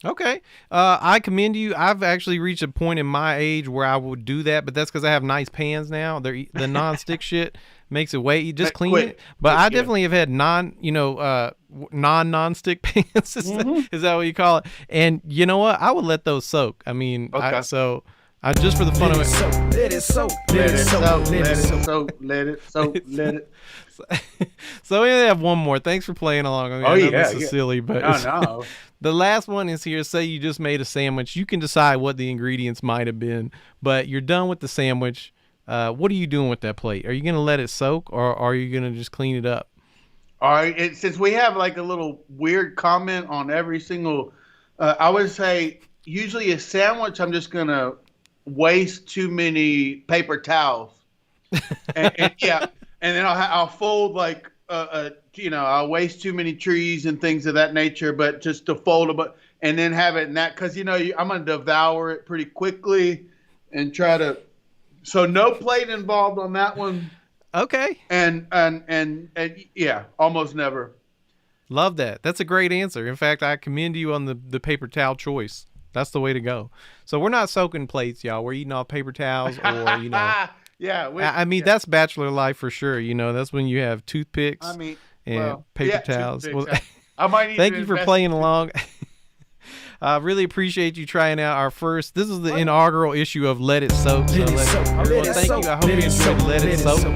Okay, I commend you. I've actually reached a point in my age where I would do that, but that's because I have nice pans now. The non-stick shit makes it way just clean it. But I definitely have had non-stick pans. Is that what you call it? And you know what? I would let those soak. I mean, just for the fun of it. Let it soak. Let it soak. Let it soak. Let it soak. Let it. So we only have one more. Thanks for playing along. I know this is silly, but no. The last one is here. Say you just made a sandwich. You can decide what the ingredients might have been, but you're done with the sandwich. What are you doing with that plate? Are you going to let it soak, or are you going to just clean it up? All right. Since we have like a little weird comment on every single, I would say usually a sandwich, I'm just going to waste too many paper towels, and then I'll fold like I'll waste too many trees and things of that nature, but just to fold them, and then have it in that because I'm gonna devour it pretty quickly and try to. So no plate involved on that one. Okay. And yeah, almost never. Love that. That's a great answer. In fact, I commend you on the paper towel choice. That's the way to go. So we're not soaking plates, y'all. We're eating off paper towels or, Yeah. That's bachelor life for sure. That's when you have toothpicks and paper towels. Well, I might need thank you for playing along. I really appreciate you trying out our first. This is the inaugural issue of Let It Soak. So thank you. I hope you enjoyed Let It Soak.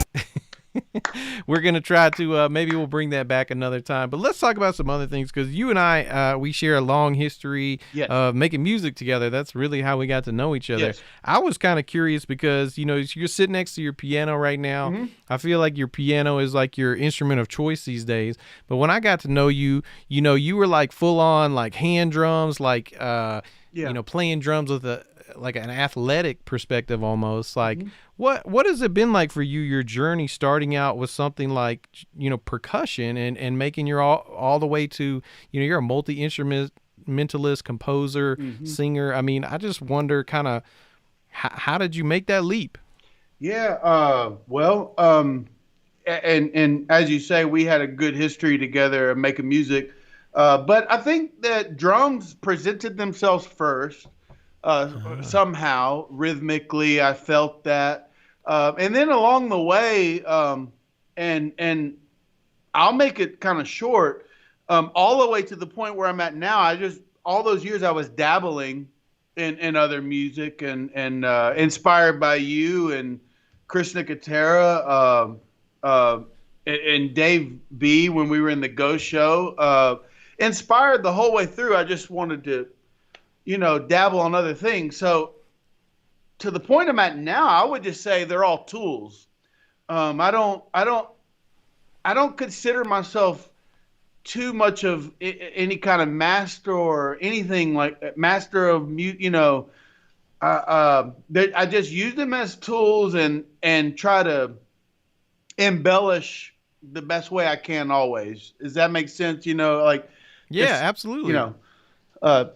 we're gonna try to maybe we'll bring that back another time. But let's talk about some other things, because you and I we share a long history of making music together. That's really how we got to know each other. I was kind of curious because you're sitting next to your piano right now. I feel like your piano is like your instrument of choice these days. But when I got to know you, you were like full on like hand drums, like playing drums with an athletic perspective almost. Like what has it been like for you, your journey starting out with something like percussion and making your all the way to you're a multi-instrumentalist, composer, singer. I mean, I just wonder kind of how did you make that leap? And as you say, we had a good history together of making music, but I think that drums presented themselves first. Somehow, rhythmically, I felt that. And then along the way, and I'll make it kind of short, all the way to the point where I'm at now, all those years I was dabbling in other music and inspired by you and Chris Nicotera, and Dave B when we were in the Ghost Show, inspired the whole way through. I just wanted to dabble on other things. So to the point I'm at now, I would just say they're all tools. I don't consider myself too much of any kind of master or anything like master of I just use them as tools and try to embellish the best way I can always. Does that make sense? Absolutely.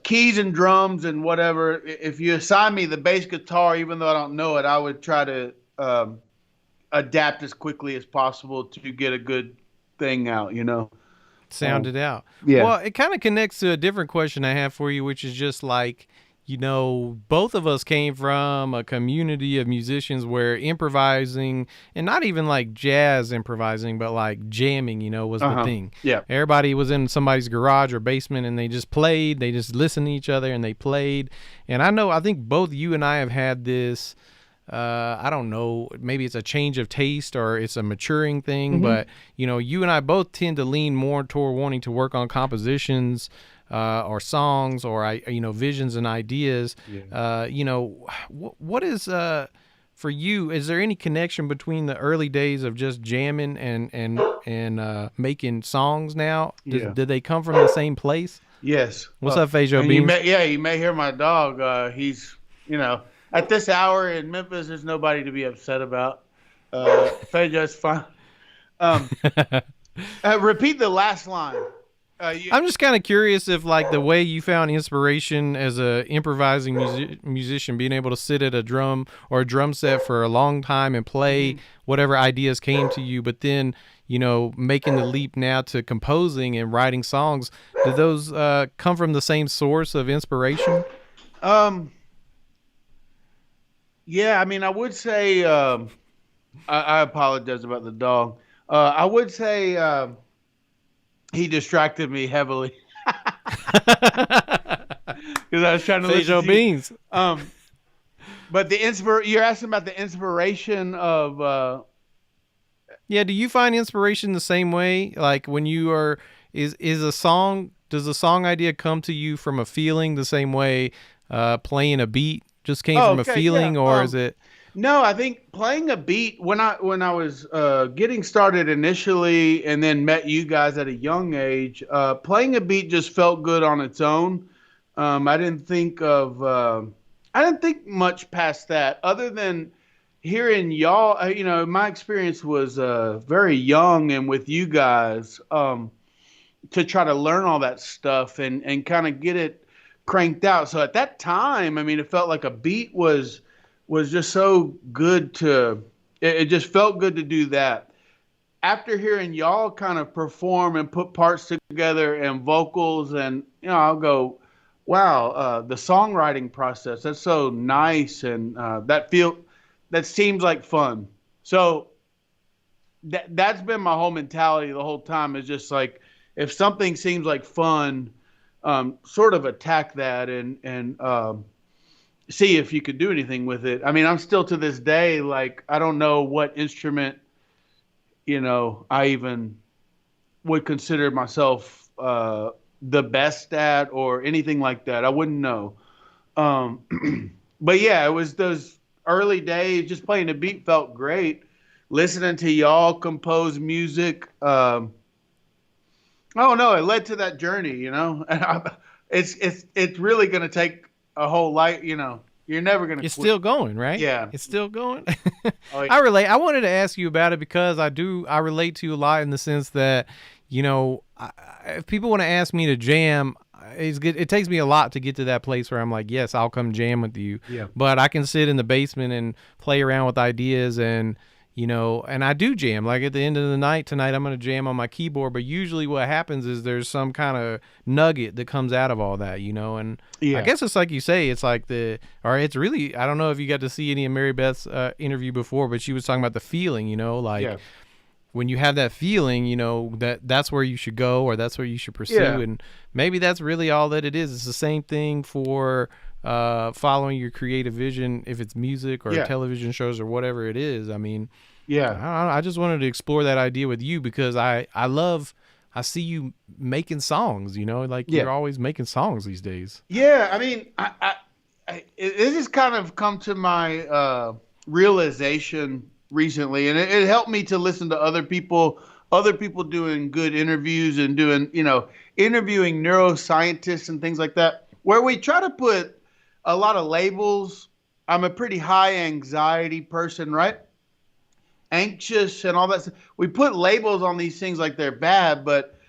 Keys and drums and whatever. If you assign me the bass guitar, even though I don't know it, I would try to adapt as quickly as possible to get a good thing out, Sound it out. Yeah. Well, it kind of connects to a different question I have for you, which is just like, both of us came from a community of musicians where improvising, and not even like jazz improvising, but like jamming, was the thing. Yeah. Everybody was in somebody's garage or basement and they just played, they just listened to each other and they played. And I think both you and I have had this, I don't know, maybe it's a change of taste or it's a maturing thing, but you and I both tend to lean more toward wanting to work on compositions, or songs, or visions and ideas. What is for you? Is there any connection between the early days of just jamming and making songs now? Did they come from the same place? Yes. What's up, Fajo Beans? You may hear my dog. He's at this hour in Memphis, there's nobody to be upset about. Fajo's fine. Repeat the last line. I'm just kind of curious if, like, the way you found inspiration as a improvising musician, being able to sit at a drum or a drum set for a long time and play whatever ideas came to you, but then, making the leap now to composing and writing songs, did those come from the same source of inspiration? Yeah, I mean, I would say, I apologize about the dog. I would say, he distracted me heavily because I was trying to listen to Beans. But you're asking about the inspiration of. Yeah, do you find inspiration the same way? Like when you are, does a song idea come to you from a feeling the same way playing a beat just came from a feeling, or is it? No, I think playing a beat when I was getting started initially, and then met you guys at a young age. Playing a beat just felt good on its own. I didn't think much past that, other than hearing y'all. My experience was very young, and with you guys to try to learn all that stuff and kind of get it cranked out. So at that time, I mean, it felt like a beat was just so good it just felt good to do that. After hearing y'all kind of perform and put parts together and vocals, and I'll go, wow, the songwriting process, that's so nice, and that seems like fun. So that's been my whole mentality the whole time, is just like, if something seems like fun, sort of attack that and see if you could do anything with it. I mean, I'm still to this day, like, I don't know what instrument I even would consider myself the best at or anything like that. I wouldn't know. But yeah, it was those early days. Just playing the beat felt great. Listening to y'all compose music. I don't know. It led to that journey, And it's really going to take a whole life. You're never going to. It's still going, right? Yeah, it's still going. Oh, yeah. I relate. I wanted to ask you about it because I relate to you a lot in the sense that, if people want to ask me to jam, it takes me a lot to get to that place where I'm like, yes, I'll come jam with you. Yeah. But I can sit in the basement and play around with ideas and, and I do jam. Like at the end of the night tonight, I'm going to jam on my keyboard. But usually what happens is there's some kind of nugget that comes out of all that, and Yeah. I guess it's like you say, it's like it's really, I don't know if you got to see any of Mary Beth's interview before, but she was talking about the feeling, Yeah. when you have that feeling, that's where you should go or that's where you should pursue. Yeah. And maybe that's really all that it is. It's the same thing for following your creative vision, if it's music or Yeah. television shows or whatever it is. I mean, Yeah. I just wanted to explore that idea with you because I see you making songs, Yeah. you're always making songs these days. Yeah, I mean, it has kind of come to my realization recently, and it helped me to listen to other people doing good interviews and doing, interviewing neuroscientists and things like that, where we try to put a lot of labels. I'm a pretty high anxiety person, right? Anxious and all that stuff. We put labels on these things like they're bad, but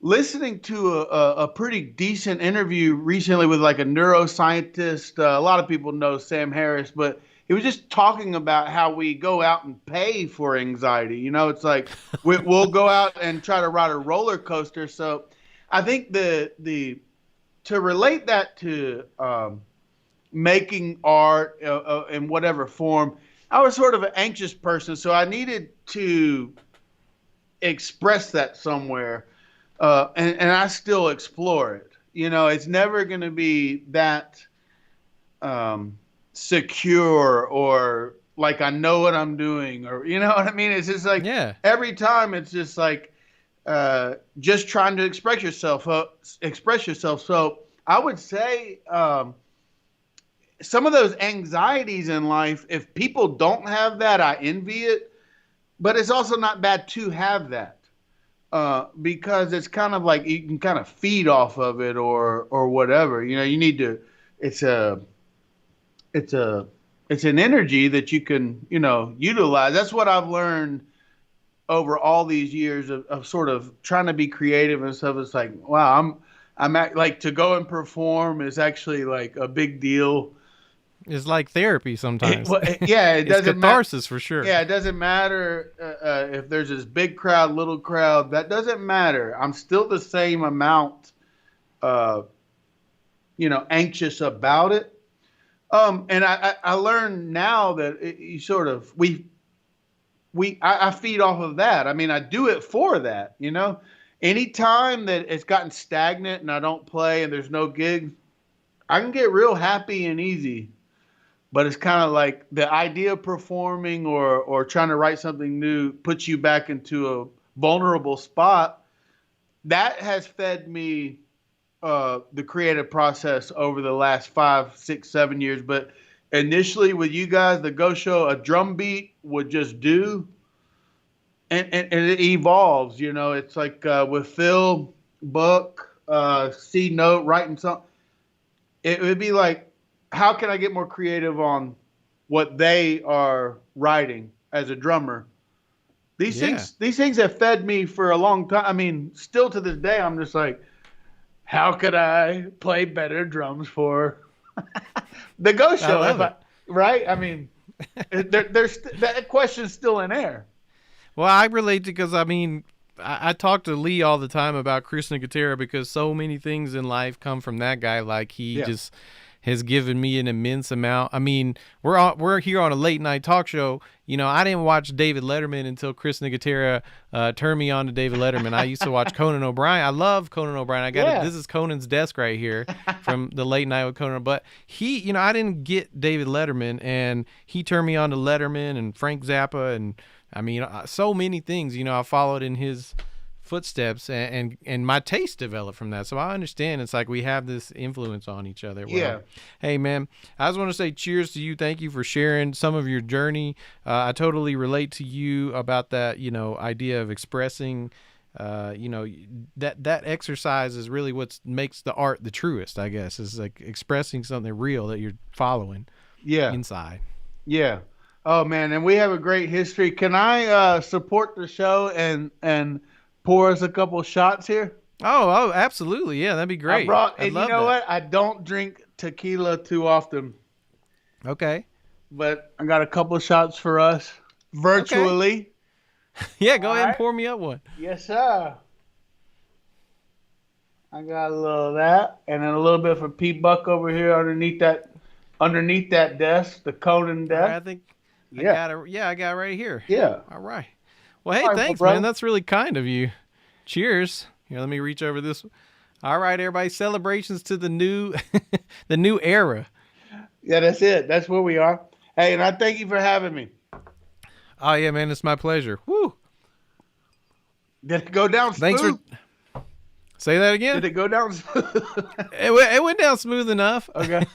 listening to a pretty decent interview recently with like a neuroscientist, a lot of people know Sam Harris, but he was just talking about how we go out and pay for anxiety. It's like we'll go out and try to ride a roller coaster. So I think to relate that to making art in whatever form, I was sort of an anxious person, so I needed to express that somewhere, and I still explore it. It's never going to be that secure or like I know what I'm doing, or you know what I mean. It's just like every time it's just like just trying to express yourself. So I would say. Some of those anxieties in life, if people don't have that, I envy it. But it's also not bad to have that because it's kind of like you can kind of feed off of it or whatever. You need to. It's an energy that you can utilize. That's what I've learned over all these years of sort of trying to be creative and stuff. It's like, wow, like to go and perform is actually like a big deal. It's like therapy sometimes. It doesn't catharsis for sure. Yeah, it doesn't matter if there's this big crowd, little crowd. That doesn't matter. I'm still the same amount, anxious about it. And I learned now that you sort of I feed off of that. I mean, I do it for that. Anytime that it's gotten stagnant and I don't play and there's no gigs, I can get real happy and easy. But it's kind of like the idea of performing or trying to write something new puts you back into a vulnerable spot. That has fed me the creative process over the last 5, 6, 7 years. But initially with you guys, the Go Show, a drum beat would just do. And it evolves, It's like with Phil, Buck, C Note, writing something. It would be like, how can I get more creative on what they are writing as a drummer? These things have fed me for a long time. I mean, still to this day, I'm just like, how could I play better drums for the Go Show? Right? I mean, there's that question's still in air. Well, I relate because I talk to Lee all the time about Chris Nicotera because so many things in life come from that guy. Like he just has given me an immense amount. I mean, we're here on a late night talk show. I didn't watch David Letterman until Chris Nicotera turned me on to David Letterman. I used to watch Conan O'Brien. I love Conan O'Brien. I got it. This is Conan's desk right here from the late night with Conan. But he, I didn't get David Letterman, and he turned me on to Letterman and Frank Zappa and I mean, so many things, I followed in his footsteps, and my taste developed from that. So I understand it's like we have this influence on each other. Well, Yeah. Hey, man, I just want to say cheers to you. Thank you for sharing some of your journey. I totally relate to you about that, idea of expressing. That exercise is really what makes the art the truest, I guess, is like expressing something real that you're following inside. Yeah. Oh man, and we have a great history. Can I support the show and pour us a couple shots here? Oh, absolutely. Yeah, that'd be great. And you know what? I don't drink tequila too often. Okay. But I got a couple shots for us virtually. Okay. Yeah, go ahead and pour me up one. Yes, sir. I got a little of that, and then a little bit for Pete Buck over here underneath that desk, the Conan desk. I think I got it right here. Yeah. All right. Well, hey, thanks, man. That's really kind of you. Cheers. Here, let me reach over this. All right, everybody. Celebrations to the new era. Yeah, that's it. That's where we are. Hey, and I thank you for having me. Oh, yeah, man. It's my pleasure. Woo. Did it go down smooth? Say that again? Did it go down smooth? It went down smooth enough. Okay.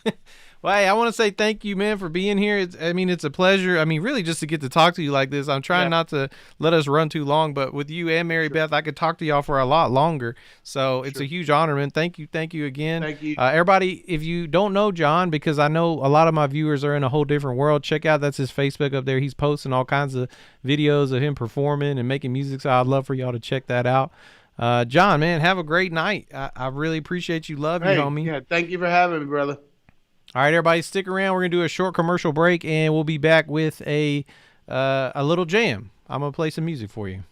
Well, hey, I want to say thank you, man, for being here. It's a pleasure. I mean, really, just to get to talk to you like this. I'm trying not to let us run too long, but with you and Mary Beth, I could talk to y'all for a lot longer. So it's a huge honor, man. Thank you again. Thank you. Everybody, if you don't know John, because I know a lot of my viewers are in a whole different world, check out, that's his Facebook up there. He's posting all kinds of videos of him performing and making music, so I'd love for y'all to check that out. John, man, have a great night. I really appreciate you. Love you, homie. Yeah, thank you for having me, brother. All right, everybody, stick around. We're going to do a short commercial break, and we'll be back with a little jam. I'm going to play some music for you.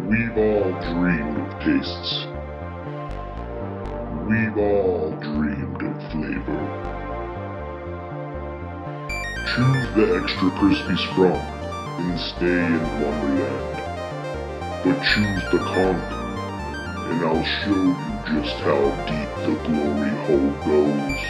We've all dreamed of tastes. We've all dreamed of flavor. Choose the extra crispy sprung and stay in Wonderland. But choose the conch, and I'll show you just how deep the glory hole goes.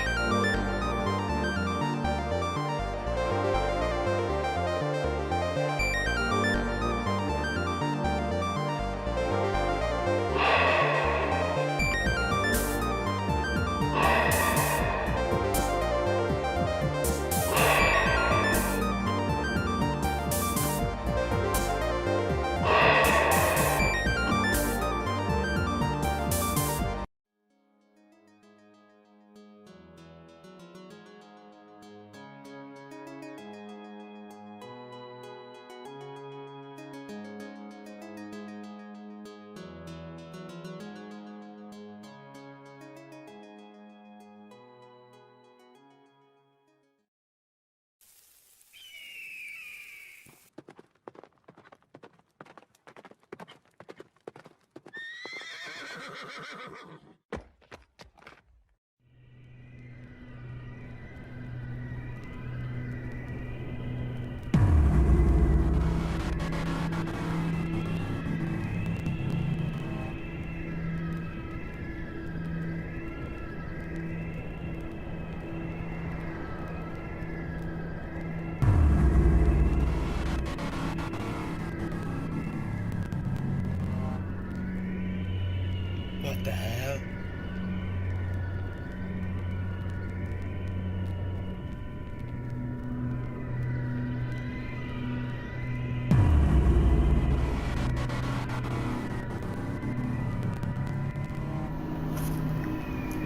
What the hell?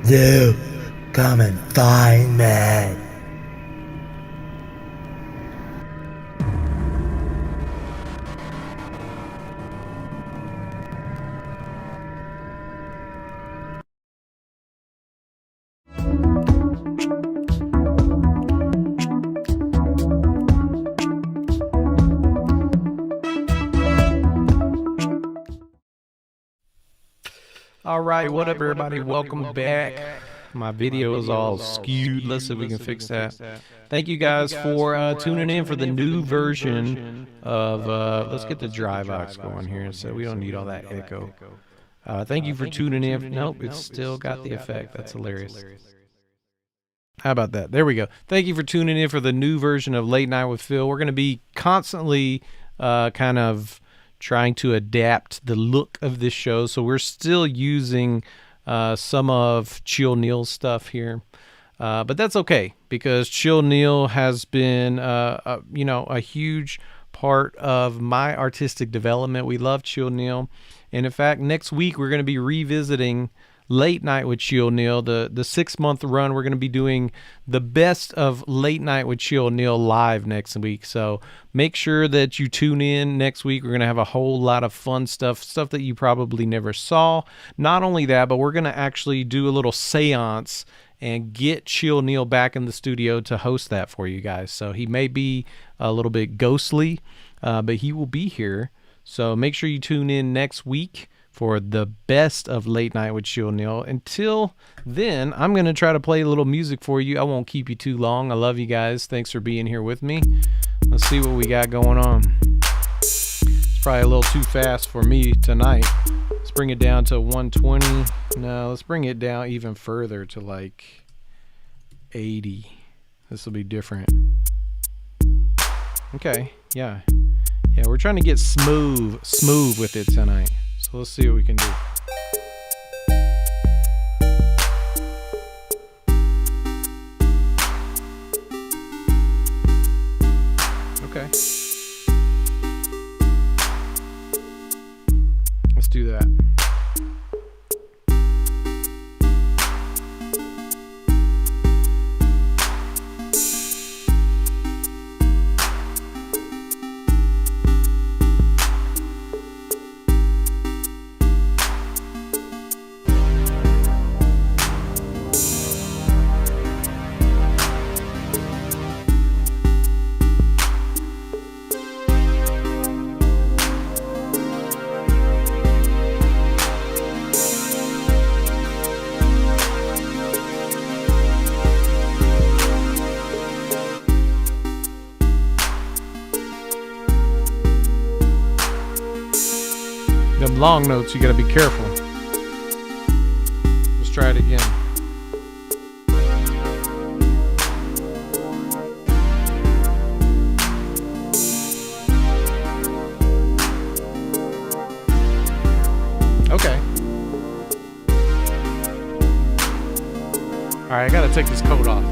Dude, come and find me. All right, what up, everybody? Welcome back. My video is all skewed. Let's see if we can fix that. Thank you guys for tuning in for the new version of, let's get the dry box going here so we don't need all that echo. Thank you for tuning in. Nope, it's still got the effect. That's hilarious. How about that? There we go. Thank you for tuning in for the new version of Late Night with Phil. We're going to be constantly kind of trying to adapt the look of this show. So we're still using some of Chill Neal's stuff here. But that's okay because Chill Neal has been, a huge part of my artistic development. We love Chill Neal. And in fact, next week we're going to be revisiting Late Night with Chill Neal, the 6-month run. We're going to be doing the best of Late Night with Chill Neal live next week. So make sure that you tune in next week. We're going to have a whole lot of fun stuff that you probably never saw. Not only that, but we're going to actually do a little seance and get Chill Neal back in the studio to host that for you guys. So he may be a little bit ghostly, but he will be here. So make sure you tune in next week for the best of Late Night with Chill Neal. Until then, I'm going to try to play a little music for you. I won't keep you too long. I love you guys. Thanks for being here with me. Let's see what we got going on. It's probably a little too fast for me tonight. Let's bring it down to 120. No, let's bring it down even further to like 80. This will be different. Okay, yeah. Yeah, we're trying to get smooth with it tonight. So let's see what we can do. Okay. Let's do that. Them long notes, you gotta be careful. Let's try it again. Okay. Alright, I gotta take this coat off.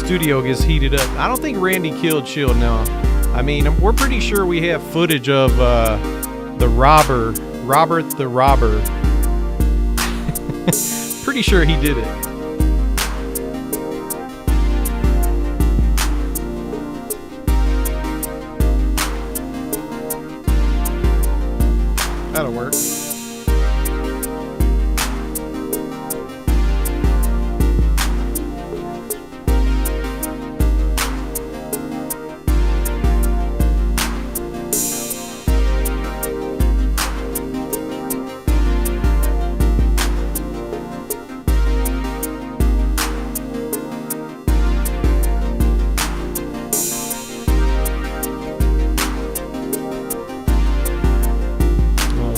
Studio gets heated up. I don't think Randy killed Chill now. I mean, we're pretty sure we have footage of the Robert the Robber. Pretty sure he did it. That'll work.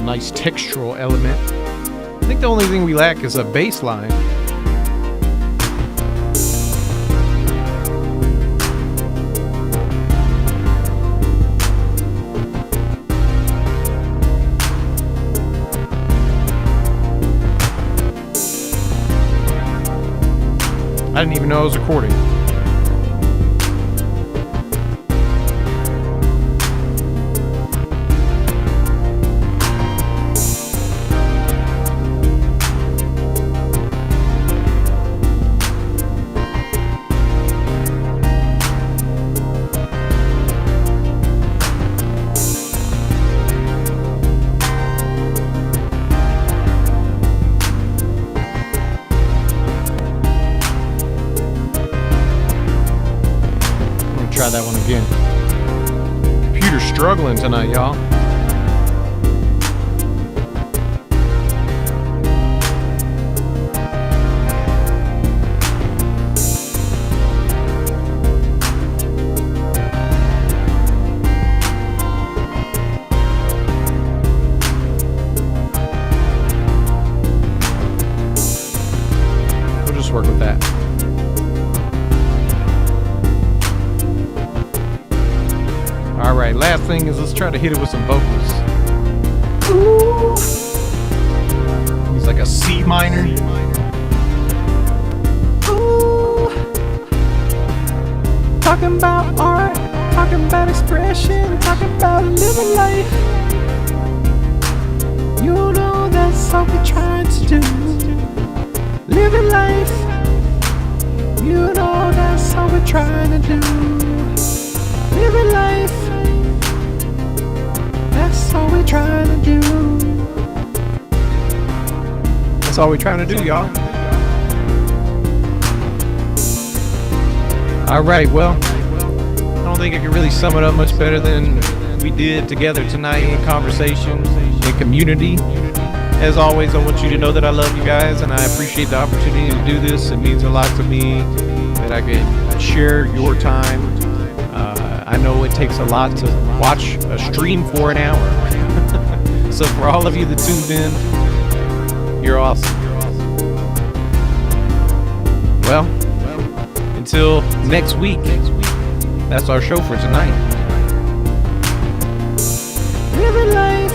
Nice textural element. I think the only thing we lack is a bass line. I didn't even know I was recording. try that one again. Computer's struggling tonight, y'all. Work with that. All right, last thing is let's try to hit it with some vocals. Ooh. He's like a C minor. Ooh. Talking about art, talking about expression, talking about living life. You know that's all we're trying to do. Living life, you know that's all we're trying to do. Living life, that's all we're trying to do. That's all we're trying to do, y'all. Alright, well, I don't think I can really sum it up much better than we did together tonight in conversation, in community. As always, I want you to know that I love you guys and I appreciate the opportunity to do this. It means a lot to me that I can share your time. I know it takes a lot to watch a stream for an hour. So for all of you that tuned in, you're awesome. Well, until next week, that's our show for tonight. Living life,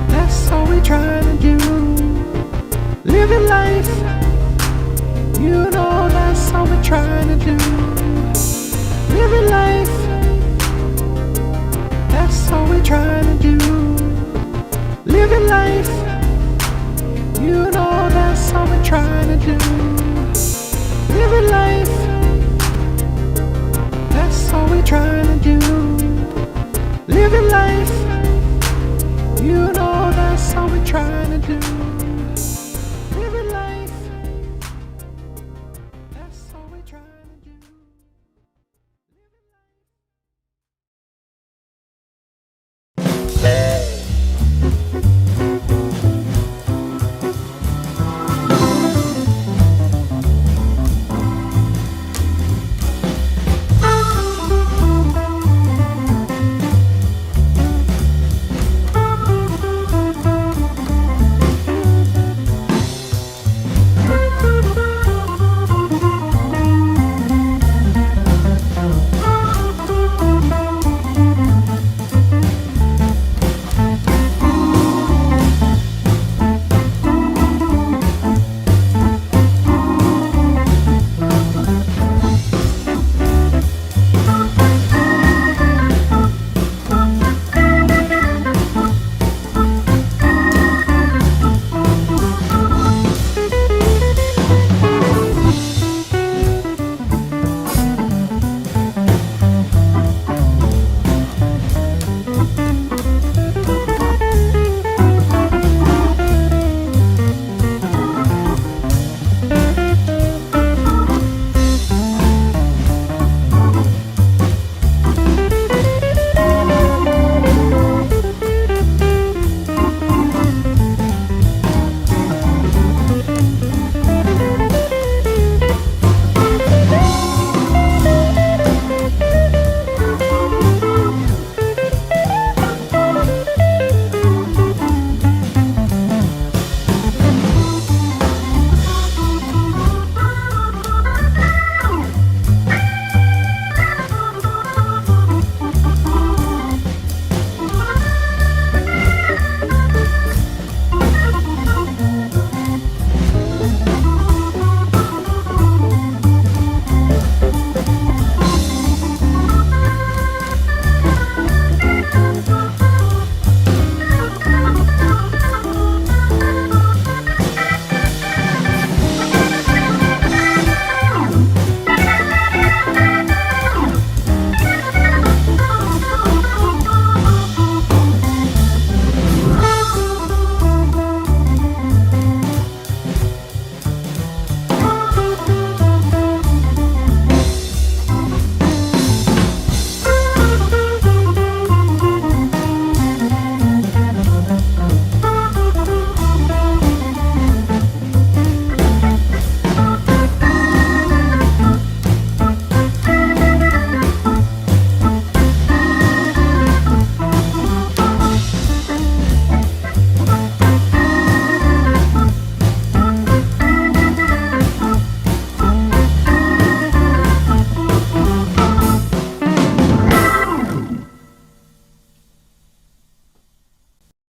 that's all we're trying to do. Living life, you know that's all we're trying to do. Living life, that's all we're trying to do. Living life, you know that's all we're trying to do.